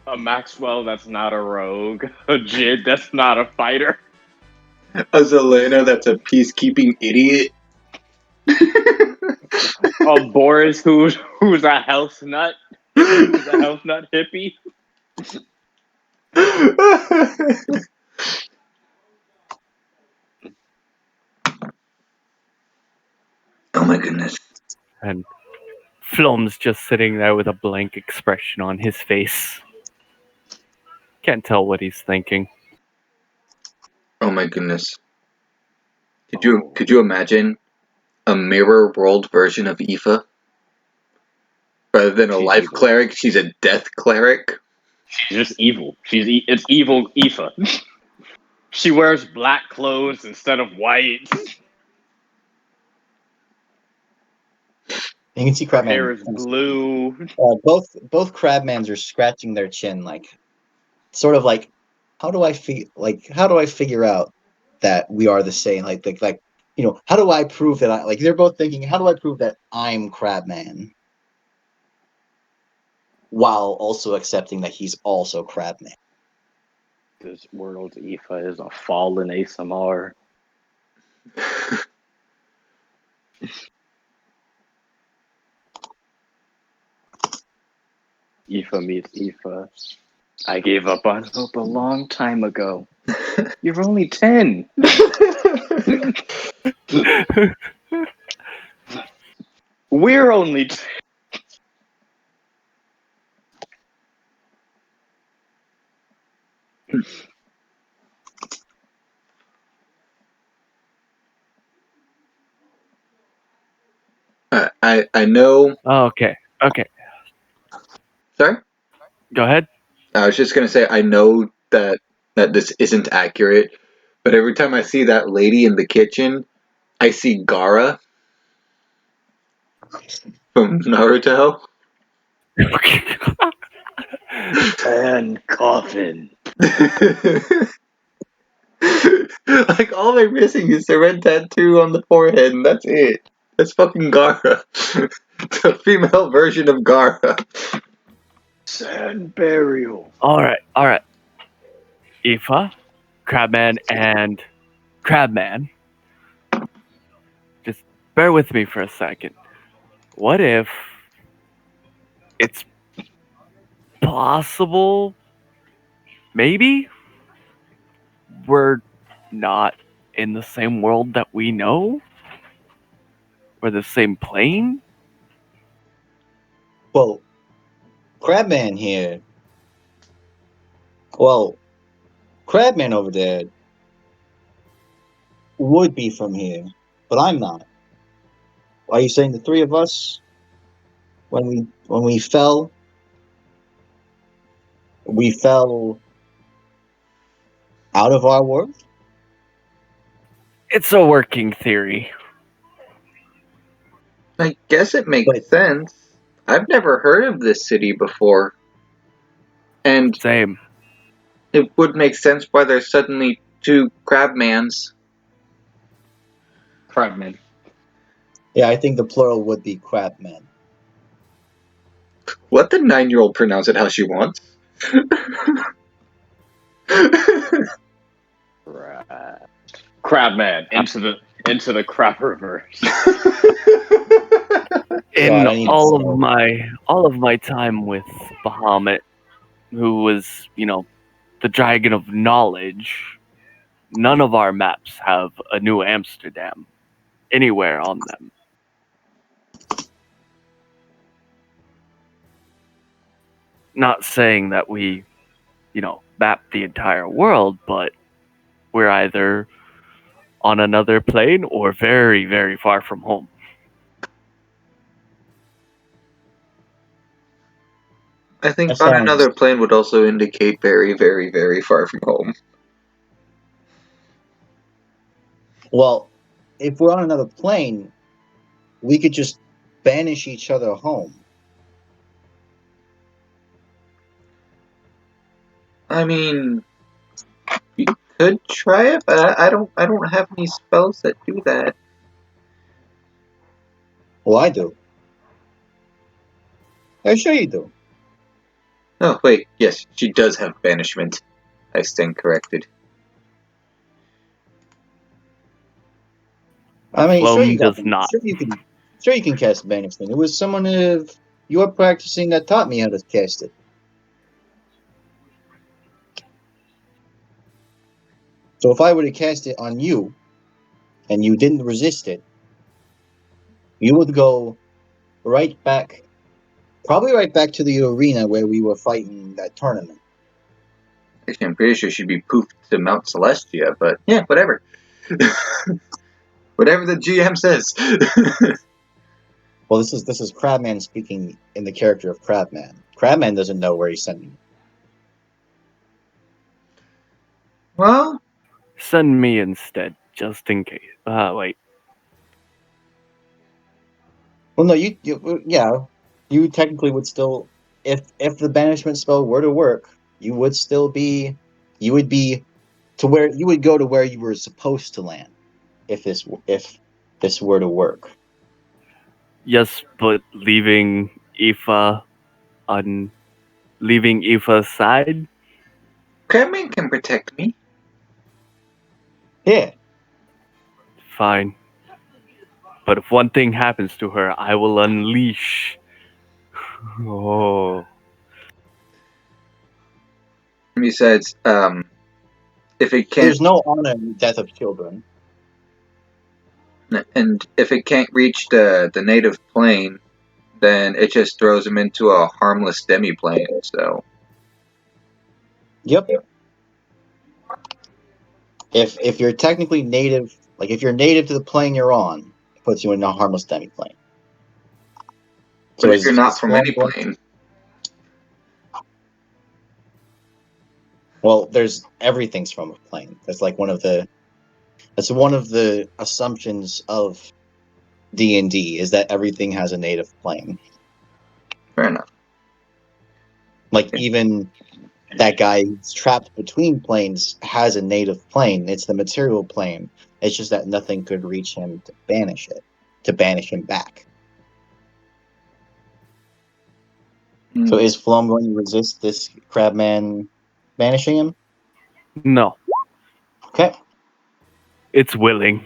A Maxwell that's not a rogue. A Jid that's not a fighter. A Zelena that's a peacekeeping idiot. A Boris who's a health nut. Who's a health nut hippie. Oh my goodness. And Flum's just sitting there with a blank expression on his face. Can't tell what he's thinking. Oh my goodness. Could you imagine a mirror world version of Aoife? Rather than a She's life evil. cleric, she's a death cleric. She's just evil. It's evil Aoife. She wears black clothes instead of white. You can see Her hair Crabman. is blue. Both Crabmans are scratching their chin, like sort of like, how do I figure out that we are the same? Like how do I prove that they're both thinking, how do I prove that I'm Crabman? while also accepting that he's also Crabman. This world's Aoife is a fallen ASMR. Aoife meets Aoife. I gave up on hope a long time ago. You're only 10. We're only 10. I know. Okay. Okay. Sorry, Go ahead. I was just gonna say I know that this isn't accurate, but every time I see that lady in the kitchen, I see Gara from Naruto. And coffin. Like all they're missing is the red tattoo on the forehead, and that's it. That's fucking Gara. The female version of Gara. Sand burial. All right. All right. Aoife, Crabman, and Crabman. Just bear with me for a second. What if it's possible? Maybe we're not in the same world that we know? Or the same plane? Well, Crabman here. Well, Crabman over there would be from here, but I'm not. Are you saying the three of us, when we fell out of our world? It's a working theory. I guess it makes But sense. I've never heard of this city before, and Same. it would make sense why there's suddenly two Crabmans. Crabman. yeah, I think the plural would be Crabman. Let the 9-year-old pronounce it how she wants. Crabman into the crab reverse. In God, I need all to of my time with Bahamut, who was, the dragon of knowledge, none of our maps have a New Amsterdam anywhere on them. Not saying that we, map the entire world, but we're either on another plane or very, very far from home. I think That on sounds another plane would also indicate very, very, very far from home. well. If we're on another plane, we could just banish each other home. I mean, you could try it, but I don't have any spells that do that. Well, I do. I'm sure you do. Oh wait, yes, she does have banishment. I stand corrected. I mean, sure you Floam got. does not. Sure you can cast banishment. It was someone of your practicing that taught me how to cast it. So if I were to cast it on you, and you didn't resist it, you would go right back, probably right back to the arena where we were fighting that tournament. Actually, I'm pretty sure she'd be poofed to Mount Celestia, but yeah, whatever. Whatever the GM says. Well, this is Crabman speaking in the character of Crabman. Crabman doesn't know where he's sending you. Well, Send me instead, just in case. Wait. Well, no, you technically would still, if the banishment spell were to work, you would be to where you would go to where you were supposed to land if this were to work. Yes, but leaving Aoife leaving Aoife aside. Crabman can protect me. Yeah. Fine. But if one thing happens to her, I will unleash. Oh. Besides, if it can't, There's no honor in the death of children. and if it can't reach the native plane, then it just throws him into a harmless demi-plane. So Yep. If you're technically native, like if you're native to the plane you're on, it puts you in a harmless demi-plane. but So if you're not is from Flom any going plane, well, there's everything's from a plane. That's one of the assumptions of D&D is that everything has a native plane. fair enough. Like even that guy who's trapped between planes has a native plane. It's the material plane. It's just that nothing could reach him to banish him back. So is Flom going to resist this crabman banishing him? No. Okay. It's willing.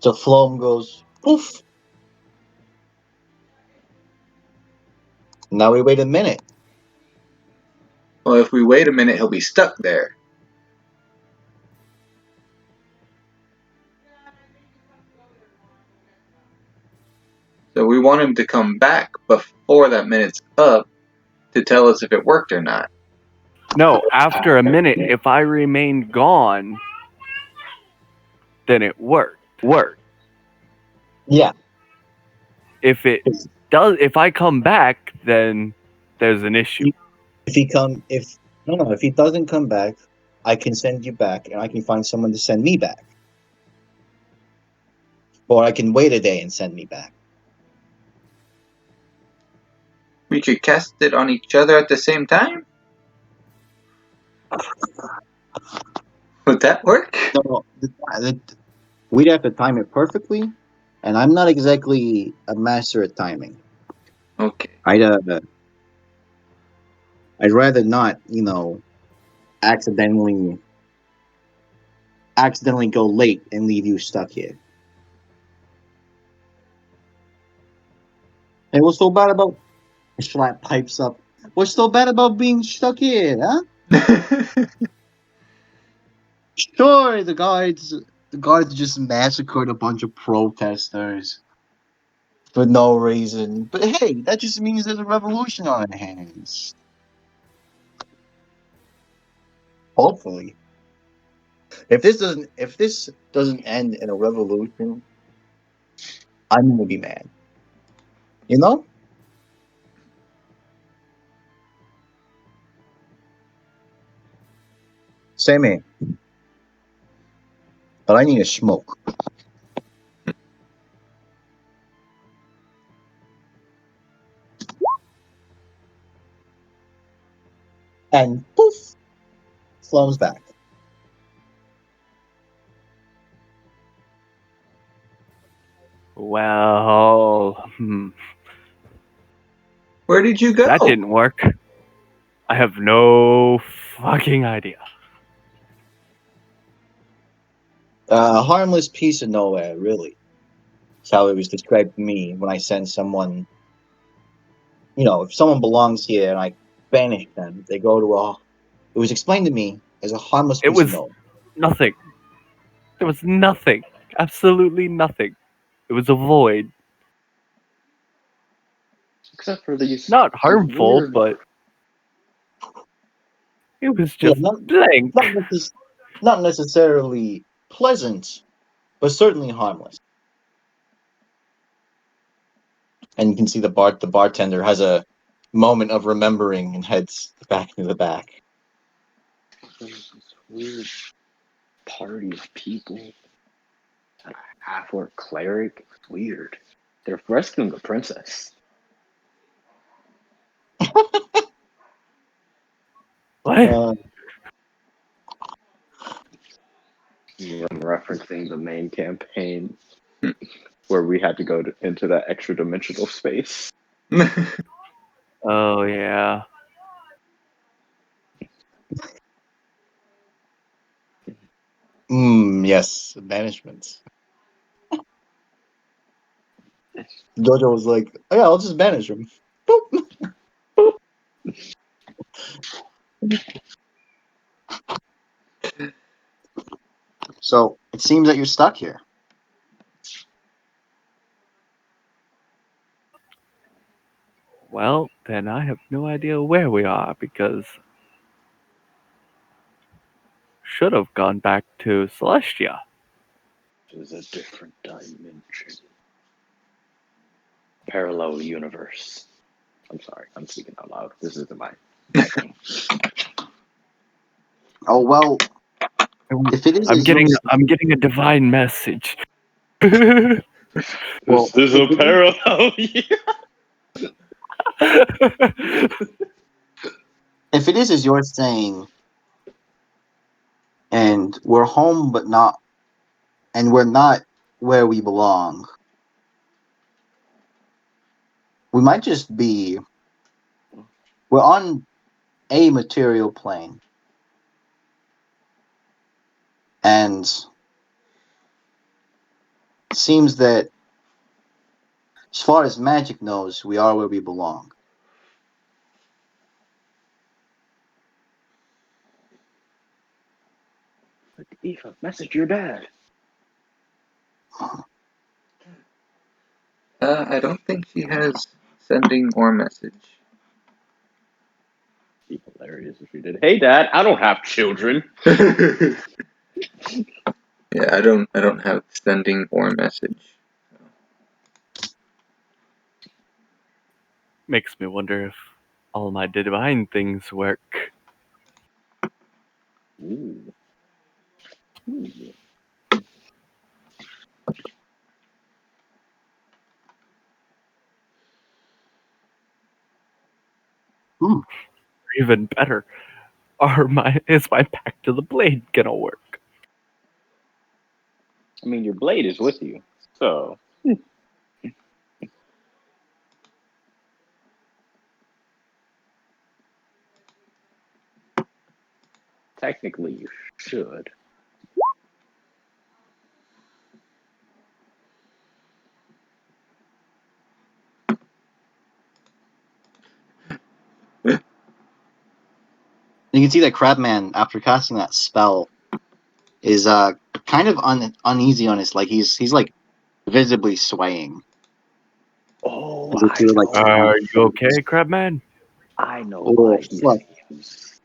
So Flom goes poof. Now we wait a minute. Well, if we wait a minute, he'll be stuck there. So we want him to come back before that minute's up to tell us if it worked or not. No, after a minute, if I remain gone, then it worked. Yeah. If I come back, then there's an issue. If he doesn't come back, I can send you back and I can find someone to send me back. Or I can wait a day and send me back. We could cast it on each other at the same time? Would that work? No, we'd have to time it perfectly, and I'm not exactly a master at timing. Okay. I'd rather not, accidentally go late and leave you stuck here. Hey, what's so bad about Schlatt pipes up? What's so bad about being stuck here, huh? Sure, the guards just massacred a bunch of protesters for no reason. But hey, that just means there's a revolution on our hands. Hopefully. If this doesn't end in a revolution, I'm gonna be mad. You know? Same here. But I need a smoke. And poof, Flom's back. Well, Where did you go? that didn't work. I have no fucking idea. A harmless piece of nowhere, really. That's how it was described to me when I send someone. If someone belongs here and I banish them, they go to a. It was explained to me as a harmless It piece of was nowhere. nothing. There was nothing. Absolutely nothing. It was a void. Except for these Not harmful, weird. but it was Yeah, just blank. not necessarily pleasant, but certainly harmless. And you can see the bartender has a moment of remembering and heads back to the back. There's this weird party of people. And a half-orc cleric. It's weird. They're rescuing a princess. What? I'm referencing the main campaign. where we had to go into that extra dimensional space. Oh yeah. Yes, banishments. Jojo was like, "Oh yeah, I'll just banish him." Boop. So it seems that you're stuck here. Well, then I have no idea where we are because should have gone back to Celestia. It was a different dimension. Parallel universe. I'm sorry, I'm speaking out loud. This isn't my thing. Oh well, if it is I'm as you're getting a divine message. well, This is a parallel. if it is as you're saying, and we're home but not, and we're not where we belong, we might just be. We're on a material plane, and it seems that as far as magic knows, we are where we belong. Eva, message your dad. I don't think she has sending or message. Be hilarious if you did. Hey, Dad, I don't have children. Yeah, I don't have sending or message. Makes me wonder if all my divine things work. Ooh. Ooh. Hmm. Even better, is my back to the blade gonna work? I mean, your blade is with you, so technically you should. You can see that Crabman, after casting that spell, is kind of uneasy on his like he's like visibly swaying. Oh, As if I you're like know. Are you okay, Crabman? I know oh why he fuck. feels.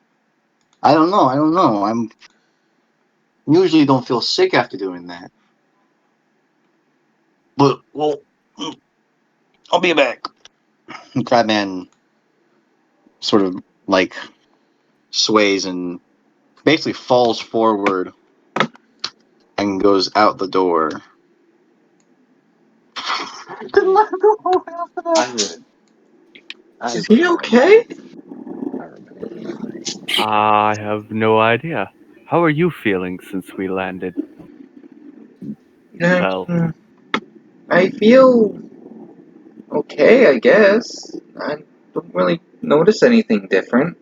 I don't know. I'm usually don't feel sick after doing that. But well, I'll be back. And Crabman sort of like sways and basically falls forward and goes out the door. Didn't let him go after that. Is he okay? I remember this. I have no idea. How are you feeling since we landed? Well, I feel okay, I guess. I don't really notice anything different.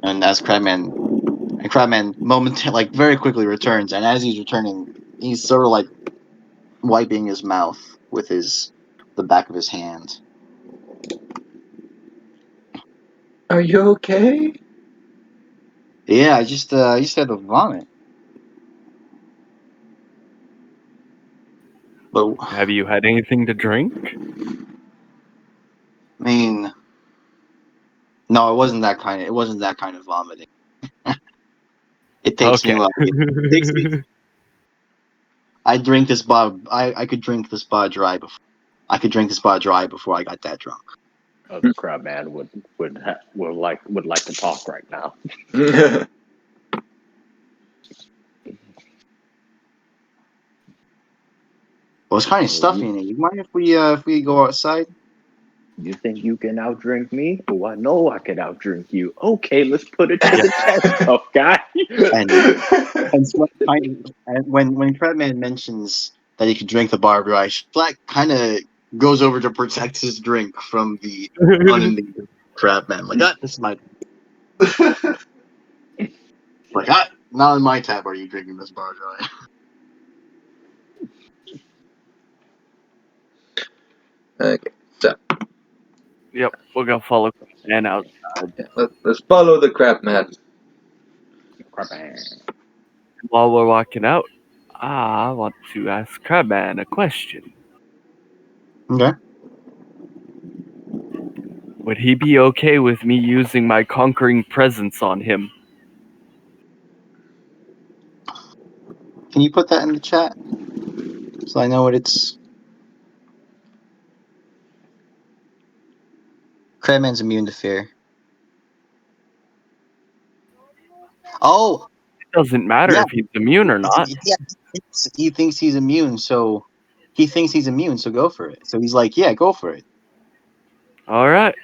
And as Crabman like very quickly returns, and as he's returning, he's sort of like wiping his mouth with the back of his hand. Are you okay? Yeah, I just had to vomit. But have you had anything to drink? I mean, no, it wasn't that kind of. It wasn't that kind of vomiting. It takes me Okay. like it takes me. I drink this bar. I could drink this bar dry before. I could drink this bar dry before I got that drunk. The crab man would like to talk right now. Well, it's kind of stuffy in here. You mind if we go outside? You think you can outdrink me? Oh, I know I can outdrink you. Okay, let's put it to the test, tough guy. And Sweat and when Crabman mentions that he could drink the barbed wire, Black kind of goes over to protect his drink from the unending Crabman. Like, this is my like, not on my tab. Are you drinking this barbed wire? Okay, so Yep, we're gonna follow and out. let's follow the crap man. While we're walking out, I want to ask Crabman a question. Okay. Would he be okay with me using my conquering presence on him? Can you put that in the chat so I know what it's? Crabman's immune to fear. Oh, It doesn't matter yeah. if he's immune or not. Yeah, he thinks he's immune, so go for it. So he's like, yeah, go for it. All right.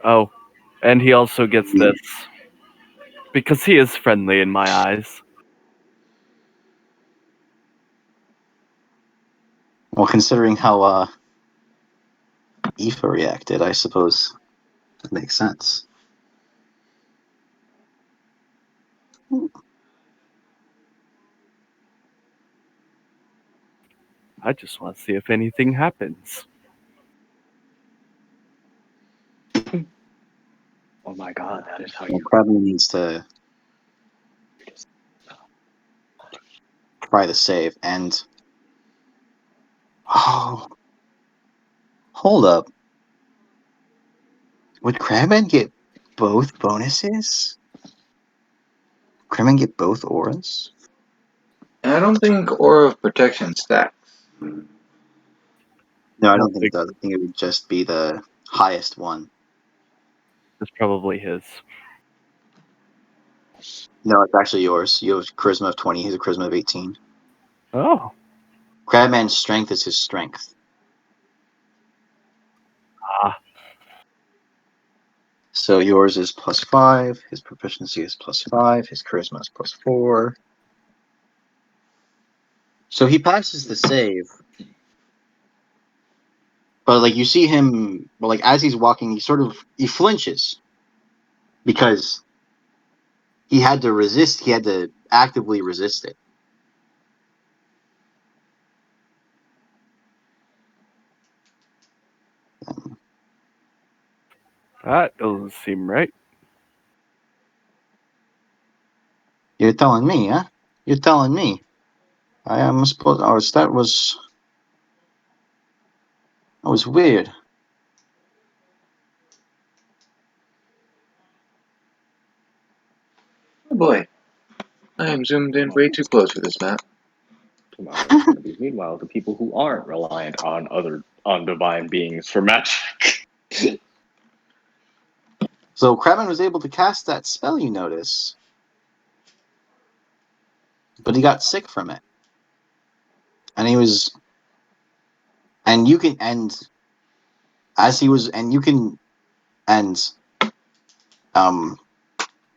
Oh, and he also gets this because he is friendly in my eyes. Well, considering how Aoife reacted, I suppose that makes sense. I just want to see if anything happens. Oh my god, that is how Well, you. Crabman needs to try the save, and oh, hold up. Would Crabman get both bonuses? Crabman get both auras? I don't think Aura of Protection stacks. No, I don't think it does. I think it would just be the highest one. It's probably his. No, it's actually yours. You have charisma of 20. He's a charisma of 18. Oh, Crabman's strength is his strength. Ah. So yours is +5. His proficiency is +5. His charisma is +4. So he passes the save. But like you see him, well, like as he's walking, he flinches because he had to resist. He had to actively resist it. that doesn't seem right. You're telling me, huh? You're telling me. I am supposed. Oh, that was weird. Oh boy, I am zoomed in way too close for this map. Meanwhile, the people who aren't reliant on divine beings for magic. So Crabman was able to cast that spell, you notice, but he got sick from it, and you can end as he was, and you can end,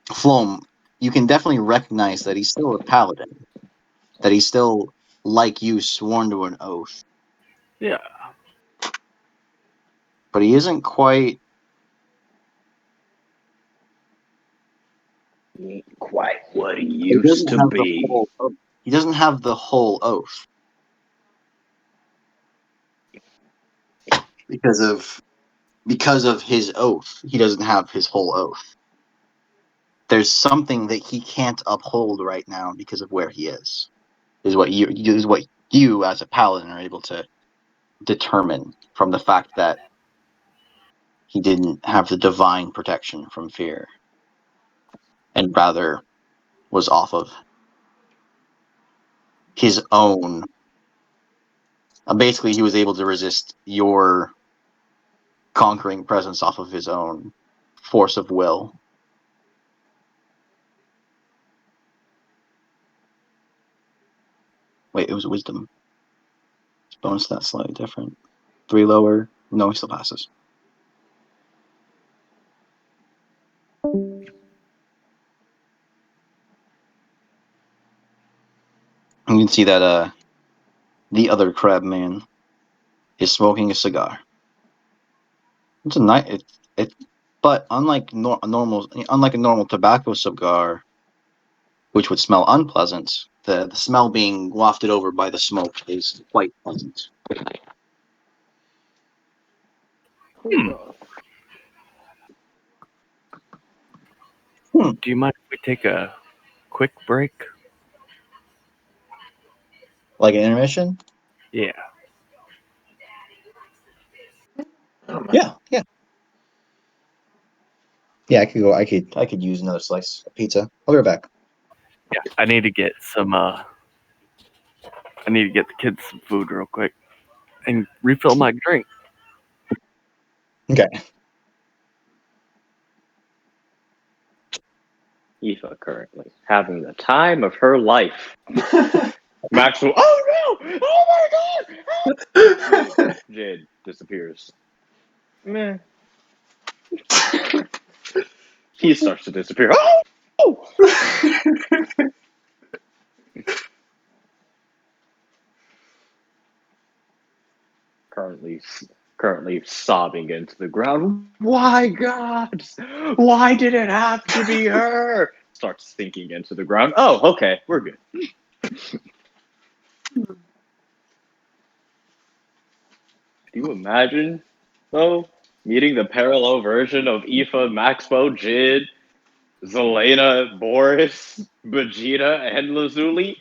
Floam. You can definitely recognize that he's still a paladin, that he's still like you, sworn to an oath, Yeah. but he isn't quite. Quite what he He used doesn't to have the be. whole. He doesn't have the whole oath because of his oath. He doesn't have his whole oath. There's something that he can't uphold right now because of where he is. Is what you as a paladin are able to determine from the fact that he didn't have the divine protection from fear, and rather was off of his own. Basically, he was able to resist your conquering presence off of his own force of will. Wait, it was wisdom. Bonus that slightly different. 3 lower. No, he still passes. You can see that the other crab man is smoking a cigar. It's a nice but unlike a normal tobacco cigar, which would smell unpleasant, the smell being wafted over by the smoke is quite pleasant. Do you mind if we take a quick break? Like an intermission? Yeah. Yeah. Yeah, I could go. I could use another slice of pizza. I'll be right back. Yeah. I need to get some. I need to get the kids some food real quick and refill my drink. Okay. Aoife currently having the time of her life. Maxwell, oh no! Oh my god! Jade disappears. Meh. He starts to disappear. Oh! Currently sobbing into the ground. Why, God? Why did it have to be her? Starts sinking into the ground. Oh, okay, we're good. Can you imagine, though, meeting the parallel version of Aoife, Maxwell, Jid, Zelena, Boris, Vegeta, and Lazuli?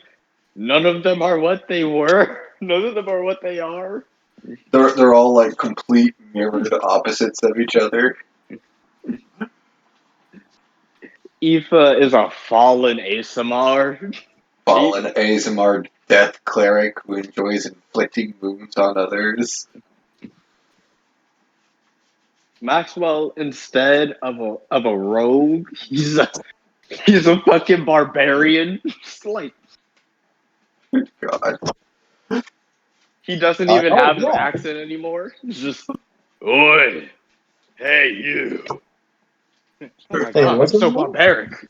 None of them are what they were. None of them are what they are. They're all like complete mirrored opposites of each other. Aoife is a fallen ASMR. Fallen ASMR death cleric who enjoys inflicting wounds on others. Maxwell, instead of a rogue, he's a fucking barbarian. Just like God. he doesn't even Oh have his yeah. accent anymore. He's just, oi, hey you. Oh my Hey, god, what's that's so going on? barbaric.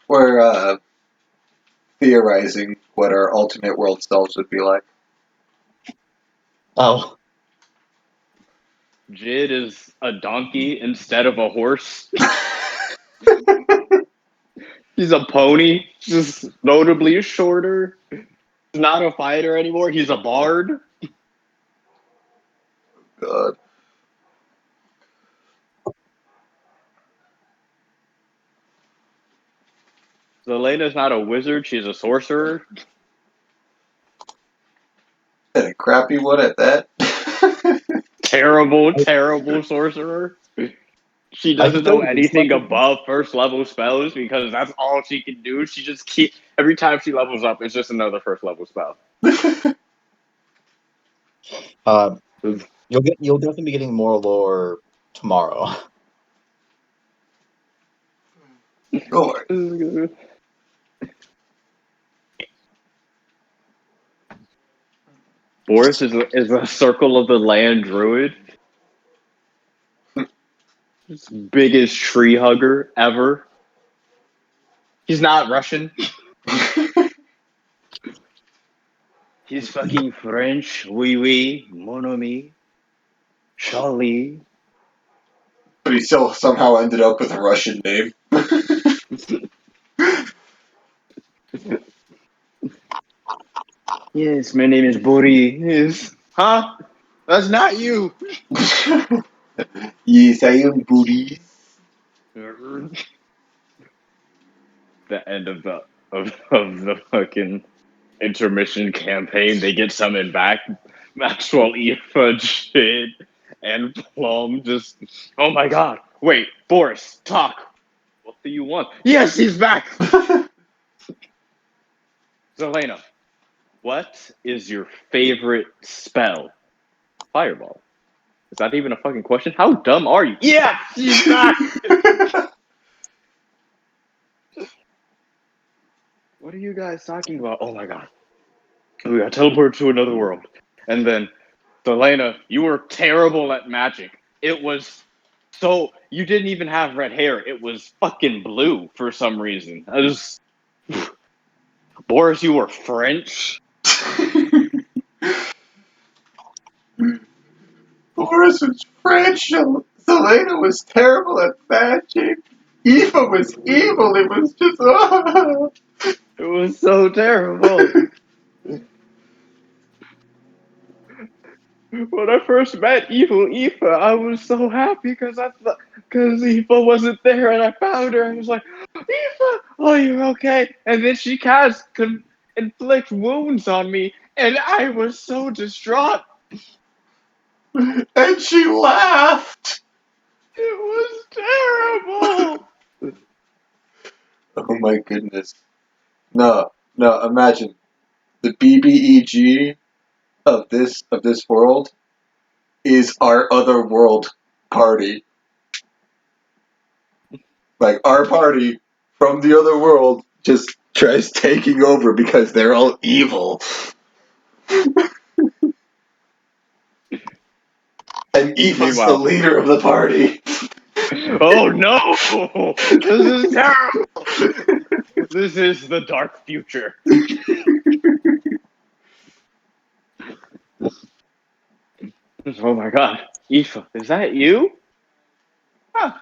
We're theorizing what our alternate world selves would be like. Oh, Jid is a donkey instead of a horse. He's a pony, just notably shorter. He's not a fighter anymore. He's a bard. God. Zelena's not a wizard. She's a sorcerer. And a crappy one at that. Terrible sorcerer. She I can doesn't tell know you this anything fucking. above first level spells because that's all she can do. She just keep every time she levels up, it's just another first level spell. You'll definitely be getting more lore tomorrow. Lord. Boris is a circle of the land druid. Biggest tree hugger ever. He's not Russian. He's fucking French. Oui, oui, mon ami, Charlie. But he still somehow ended up with a Russian name. Yes, my name is Boris. Huh? That's not you. Yes, I am booty. The end of the fucking intermission campaign, they get summoned back. Maxwell, Aoife, Jid, and Plum just, oh my god. Wait, Boris, talk. What do you want? Yes, he's back. Zelena, what is your favorite spell? Fireball. Is that even a fucking question? How dumb are you? Yes, he's back. What are you guys talking about? Oh my god. We got teleported to another world. And then, Selena, you were terrible at magic. It was so you didn't even have red hair. It was fucking blue for some reason. I just Boris, you were French. Boris was French. Selena was terrible at magic. Eva was evil. It was just. It was so terrible. When I first met Evil Aoife, I was so happy because Aoife wasn't there, and I found her. And I was like, Aoife, oh, you're okay. And then she inflict wounds on me, and I was so distraught. And she laughed. It was terrible. Oh my goodness. No, imagine the BBEG of this world is our other world party. Like our party from the other world just tries taking over because they're all evil. And Eva's the Meanwhile, leader of the party. oh no, this is terrible. This is the dark future. Oh my god, Aoife, is that you? Huh.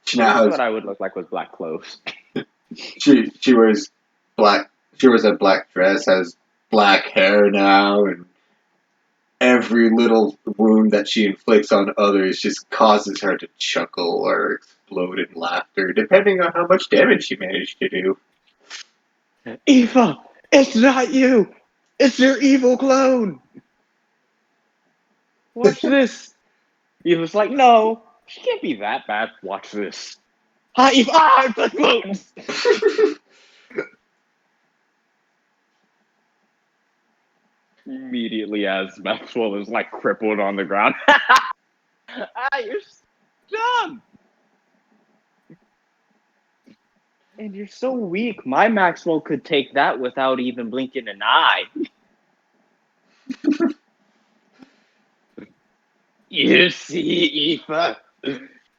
She I now always has thought I would look like with black clothes. she wears black. She wears a black dress, has black hair now, and every little wound that she inflicts on others just causes her to chuckle or explode in laughter, depending on how much damage she managed to do. Aoife, it's not you. It's your evil clone. Watch this. Aoife's like, no, she can't be that bad. Watch this. Hi, Aoife. Ah, the clones. Immediately, as Maxwell is like crippled on the ground. You're dumb. And you're so weak. My Maxwell could take that without even blinking an eye. You see, Aoife?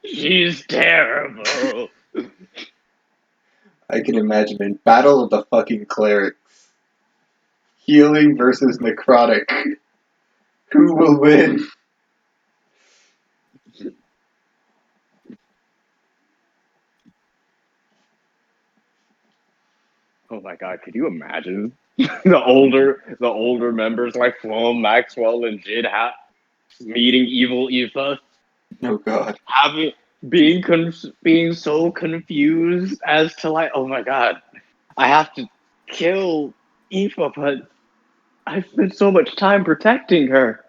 She's terrible. I can imagine in Battle of the fucking Clerics, healing versus necrotic. Who will win? Oh my god, could you imagine the older members like Flo, Maxwell, and Jid meeting evil Aoife, Oh god. having being so confused as to like, oh my god, I have to kill Aoife, but I spent so much time protecting her.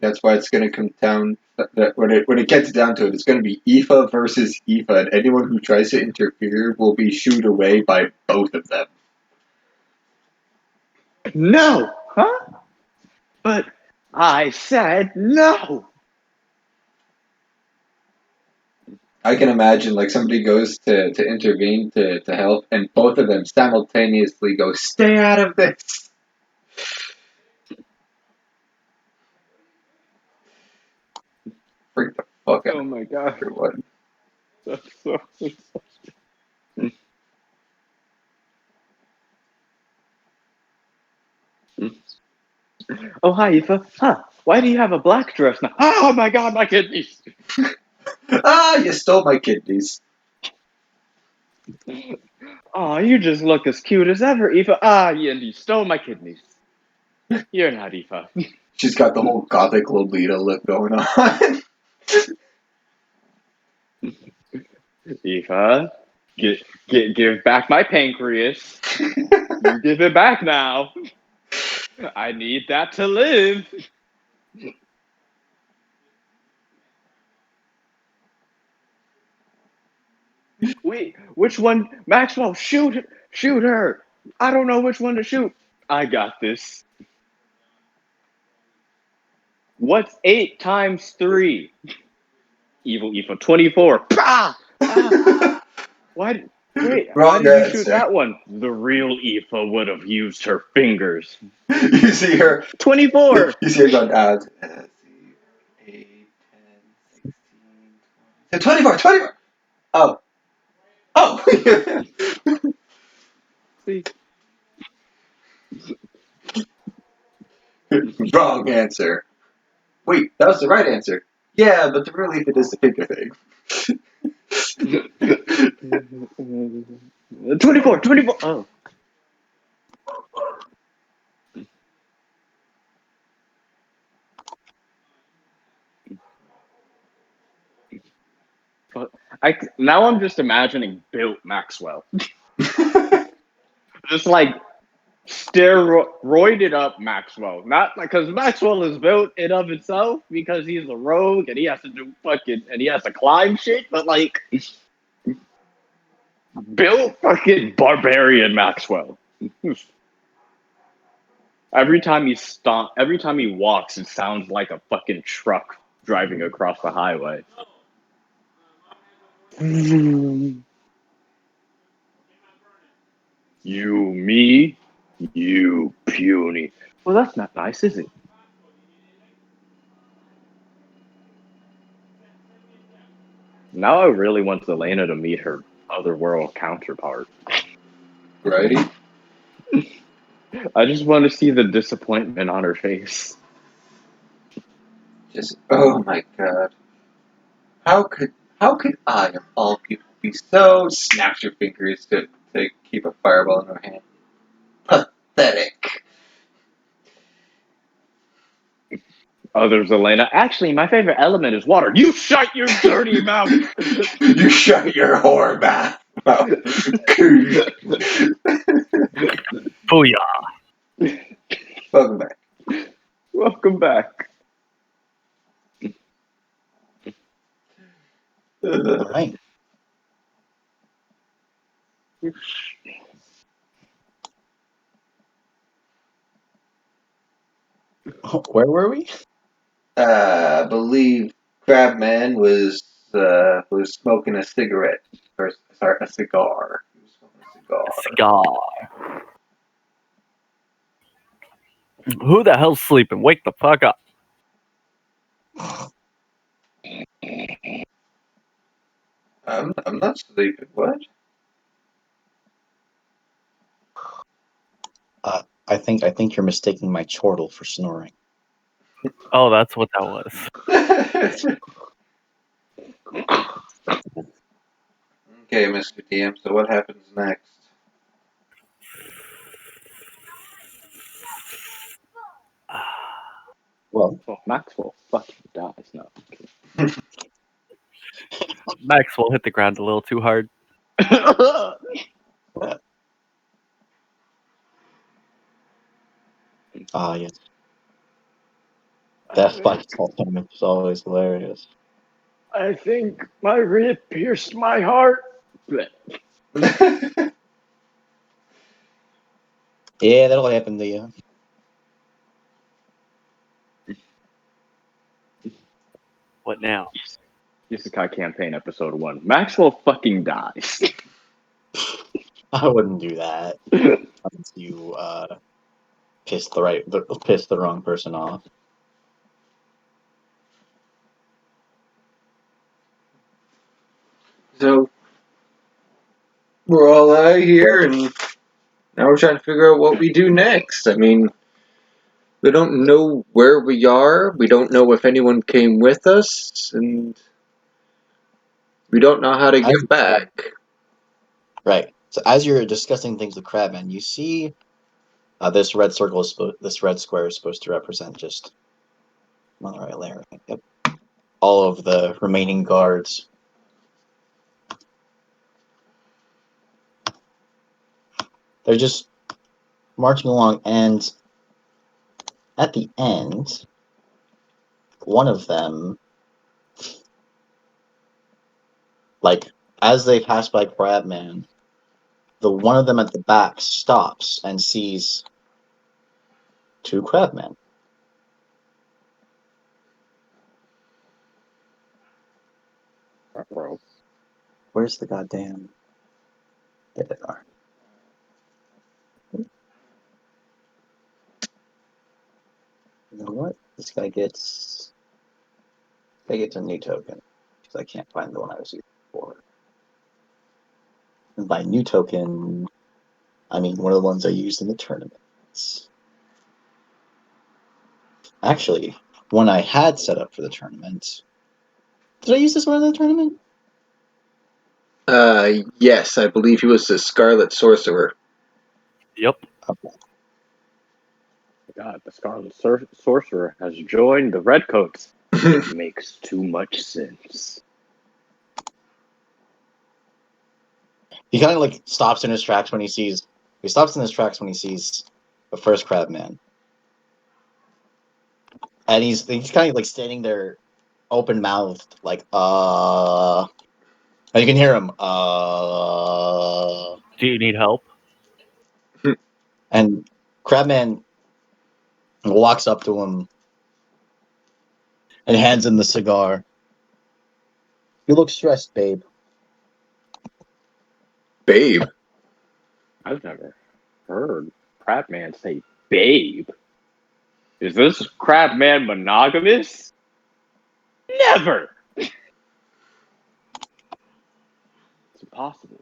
That's why it's going to come down. That when it gets down to it, it's going to be Aoife versus Aoife, and anyone who tries to interfere will be shooed away by both of them. No, huh? But I said no. I can imagine like somebody goes to intervene to help, and both of them simultaneously go, "Stay out of this." Freak the fuck out Oh of my god, everyone. that's so. Oh hi, Aoife. Huh? Why do you have a black dress now? Oh my god, my kidneys. Ah, you stole my kidneys. Oh, you just look as cute as ever, Aoife. Ah, you stole my kidneys. You're not Aoife. She's got the whole gothic Lolita look going on. Aoife, give back my pancreas. You give it back now. I need that to live. Wait, which one? Maxwell, shoot her. I don't know which one to shoot. I got this. What's 8 times 3? Evil Aoife, 24. Bah! Ah, why? Wait, how Wrong did you shoot answer. that one? The real Aoife would have used her fingers. You see her. 24! You see her going down. 8, 10, 16, 24, 24. Oh. Oh. See? Wrong answer. Wait, that was the right answer. Yeah, but the real Ethan is the finger thing. 24! 24! Oh. Now I'm just imagining built Maxwell. Just like steroided up Maxwell. Not like because Maxwell is built in of itself because he's a rogue and he has to do fucking and he has to climb shit, but like built fucking barbarian Maxwell. Every time he walks, it sounds like a fucking truck driving across the highway. You, me, you, puny. Well, that's not nice, is it? Now I really want Zelena to meet her otherworld counterpart. Right? I just want to see the disappointment on her face. Just, oh my god. How could I, of all people, be so snaps your fingers to keep a fireball in her hand? Pathetic. Other Zelena. Actually, my favorite element is water. You shut your dirty mouth. You shut your whore mouth. Booyah. Welcome back. Welcome back. All right. Where were we? I believe Crabman was smoking a cigarette. Or, sorry, a cigar. He was smoking a cigar. Cigar. Who the hell's sleeping? Wake the fuck up. I'm not sleeping. What? I think you're mistaking my chortle for snoring. Oh, that's what that was. Okay, Mr. DM. So what happens next? Well, Oh, Maxwell fucking dies now. Maxwell hit the ground a little too hard. yes. Death by Sultan is always hilarious. I think my rib pierced my heart. Yeah, that'll happen to you. What now? Isekai campaign episode 1. Maxwell fucking dies. I wouldn't do that unless you piss the wrong person off. So we're all out here, and now we're trying to figure out what we do next. I mean, we don't know where we are. We don't know if anyone came with us, and we don't know how to get back. Right. So as you're discussing things with Crabman, you see this red square is supposed to represent just on the right layer. Yep. All of the remaining guards. They're just marching along, and at the end, one of them, like as they pass by Crabman, the one of them at the back stops and sees two Crabmen. Bro. Where's the goddamn? There they are. You know what? This guy gets a new token because I can't find the one I was using before. And by new token, I mean one of the ones I used in the tournaments. Actually, one I had set up for the tournament. Did I use this one in the tournament? Yes, I believe he was the Scarlet Sorcerer. Yep. Okay. God, the Scarlet Sorcerer has joined the Redcoats. It makes too much sense. He kind of like stops in his tracks when he sees. He stops in his tracks when he sees the first crab man, and he's kind of like standing there, open mouthed, like And you can hear him Do you need help? and Crabman walks up to him and hands him the cigar. You look stressed, babe. Babe. I've never heard Crabman say babe. Is this Crabman monogamous? Never! It's impossible.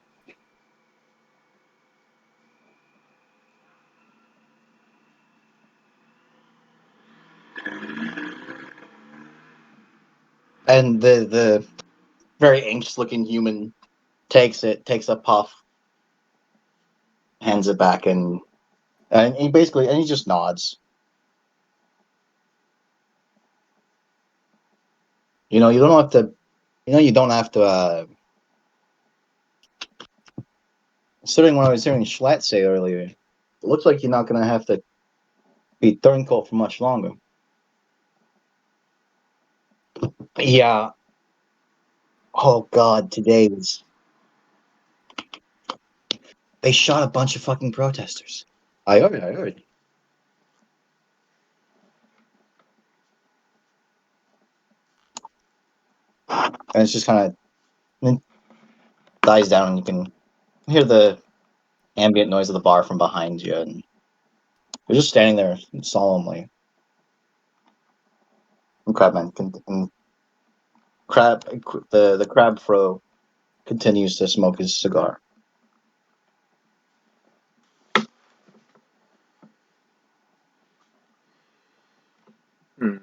And the very anxious looking human takes a puff, hands it back, and he just nods. You know, you don't have to. You know, you don't have to. Considering what I was hearing Schlatt say earlier, it looks like you're not going to have to be turncoat for much longer. Yeah. Oh God, today was. They shot a bunch of fucking protesters. I heard. And it's just kind of dies down, and you can hear the ambient noise of the bar from behind you, and you're just standing there solemnly. And the crab fro continues to smoke his cigar. Hmm.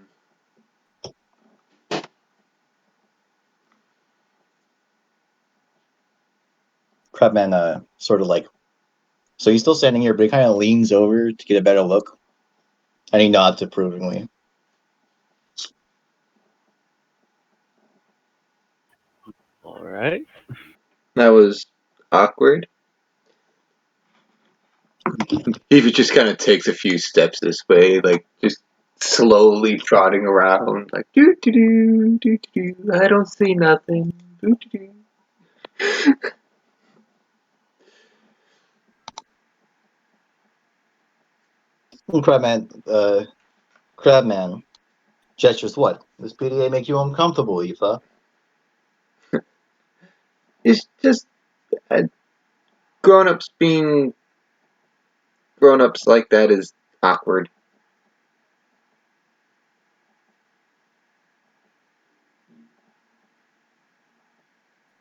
Crabman sort of like, so he's still standing here, but he kind of leans over to get a better look, and he nods approvingly. All right. That was awkward. He just kind of takes a few steps this way, like just slowly trotting around, like doo doo doo doo doo. I don't see nothing. Doo doo doo. And Crabman gestures, what? Does PDA make you uncomfortable, Aoife? It's just uh, grown-ups being grown-ups like that is awkward.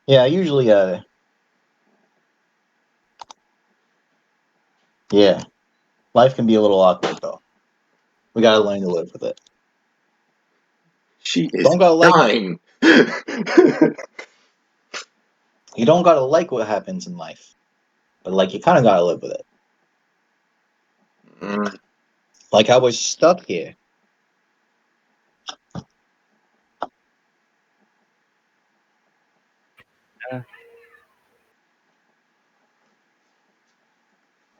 Yeah, usually, yeah. Life can be a little awkward, though. We gotta learn to live with it. She is Don't gotta like dying. You don't gotta like what happens in life, but like you kind of gotta live with it. Mm. Like I was stuck here. Yeah.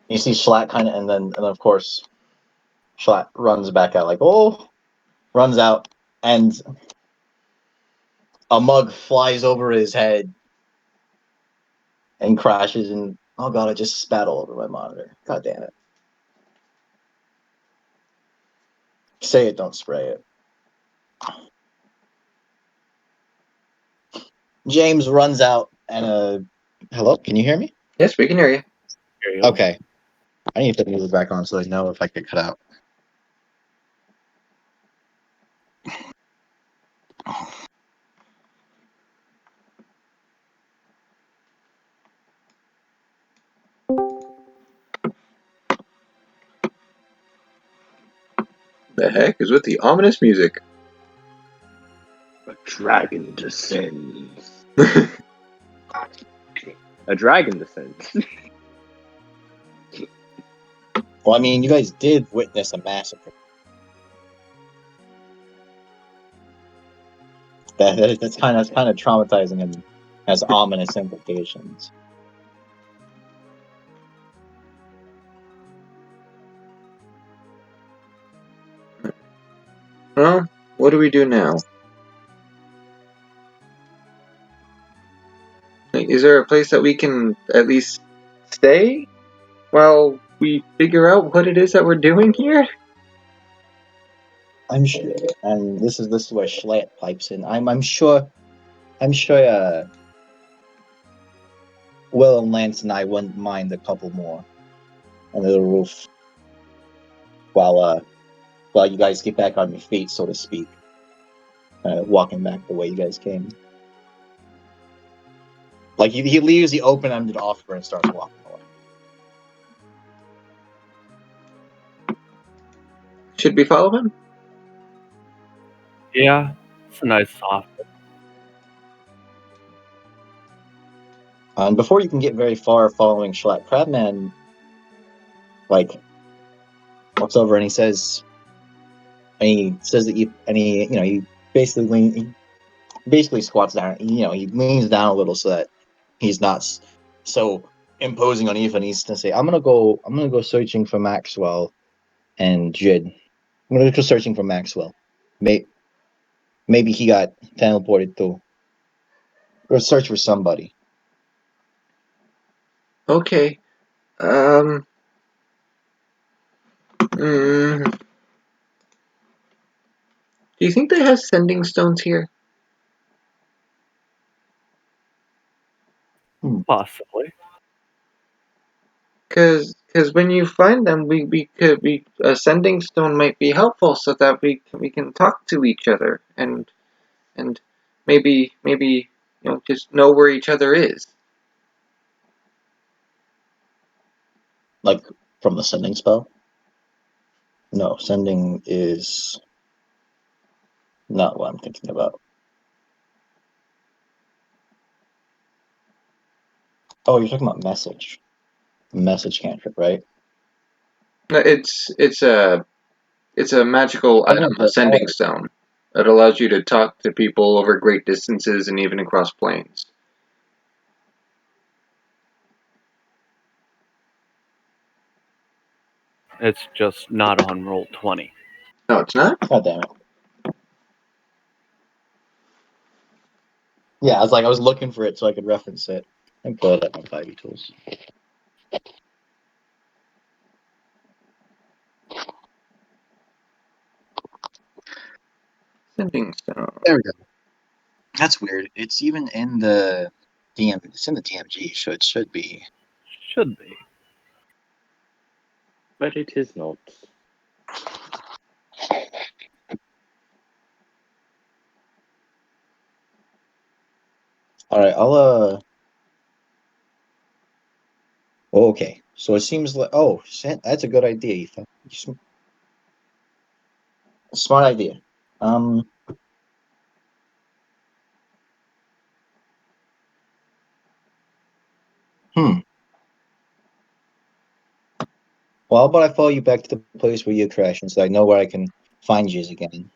You see Schlatt kind of, and then of course Schlatt runs back out, like runs out, and a mug flies over his head and crashes, and oh god, I just spat all over my monitor. God damn it! Say it, don't spray it. James runs out and hello, can you hear me? Yes, we can hear you. There you go. Okay. I need to put the music back on so I know if I get cut out. The heck is with the ominous music? A dragon descends. A dragon descends. Well, I mean, you guys did witness a massacre. That's kind of traumatizing and has ominous implications. Well, what do we do now? Like, is there a place that we can at least stay while we figure out what it is that we're doing here? I'm sure, and this is where Schlatt pipes in. I'm sure. Will and Lance and I wouldn't mind a couple more under the roof while you guys get back on your feet, so to speak, walking back the way you guys came. Like he leaves the open-ended offer and starts walking away. Should we follow him? Yeah, it's a nice soft. And before you can get very far following Schlatt, Crabman like looks over and he says that he basically squats down. He leans down a little so that he's not so imposing on Eva. And he's gonna say, I'm gonna go searching for Maxwell and Jid. I'm gonna go searching for Maxwell. Maybe he got teleported too. Or search for somebody. Okay. Do you think they have sending stones here? Possibly. Because when you find them, a sending stone might be helpful so that we can talk to each other and maybe just know where each other is. Like from the sending spell? No, sending is not what I'm thinking about. Oh, you're talking about message. Message cantrip, right? No, it's a magical I know, item, a but sending stone. It allows you to talk to people over great distances and even across planes. It's just not on roll 20. No, it's not? God damn it. Yeah, I was looking for it so I could reference it and pull it up on 5e tools. Sending stone. There we go. That's weird. It's even in the DM. It's in the DMG, so it should be. Should be. But it is not. All right, I'll Okay, so it seems like that's a good idea, Ethan. Smart idea. Um. Hmm. Well, how about I follow you back to the place where you crashed, so I know where I can find you again,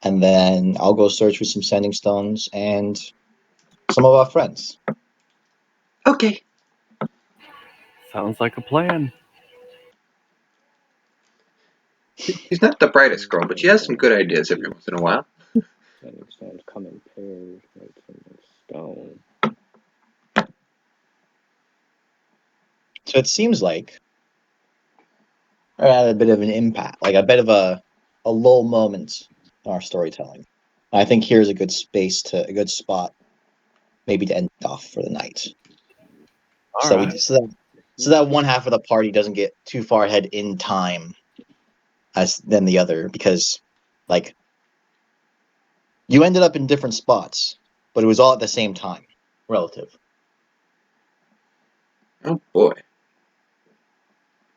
and then I'll go search for some sending stones and some of our friends. Okay. Sounds like a plan. She's not the brightest girl, but she has some good ideas every once in a while. Sending stones come in pairs, like sending stone. So it seems like I had a bit of an impact, like a bit of a lull moment in our storytelling. I think here's a good spot, maybe to end off for the night. So Alright. so that one half of the party doesn't get too far ahead in time than the other, because like you ended up in different spots, but it was all at the same time, relative. Oh boy.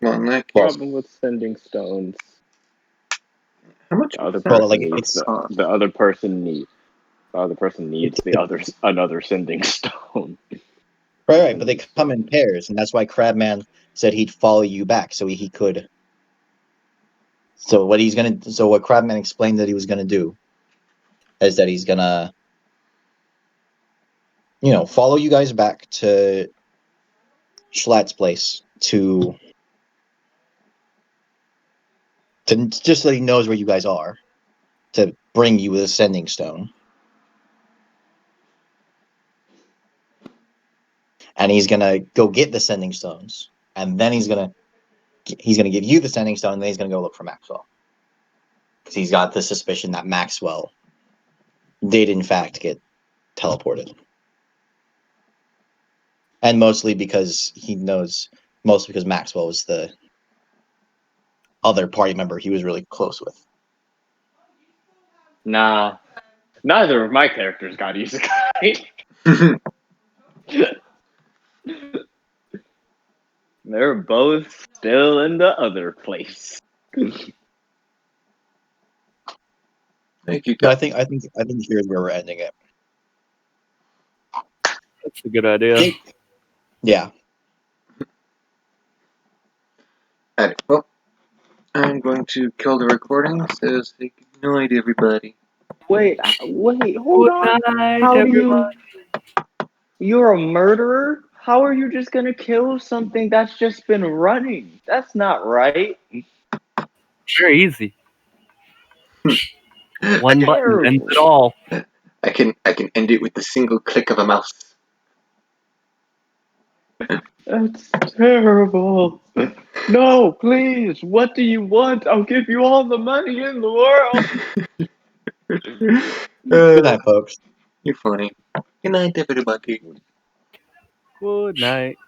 Well, in that case, Well, Problem with sending stones. how much The other was that? like, person needs it's- the other person needs another sending stone. right, but they come in pairs, and that's why Crabman said he'd follow you back, so he could. So what Crabman explained that he was gonna do is that he's gonna, follow you guys back to Schlatt's place to just so he knows where you guys are, to bring you the sending stone. And he's gonna go get the sending stones, and then he's gonna give you the sending stone, and then he's gonna go look for Maxwell, because he's got the suspicion that Maxwell did in fact get teleported, and mostly because Maxwell was the other party member he was really close with. Nah, neither of my characters got Isekai. They're both still in the other place. Thank you, But guys. I think here's where we're ending it. That's a good idea. Yeah. Alright, well, I'm going to kill the recording, so say good night, everybody. Wait, hold Good on. night, How do everyone. you're a murderer? How are you just gonna kill something that's just been running? That's not right. Very easy. One I button ends Terrible. it all. can end it with the single click of a mouse. That's terrible. No, please. What do you want? I'll give you all the money in the world. Good night, folks. You're funny. Good night, everybody. Good night.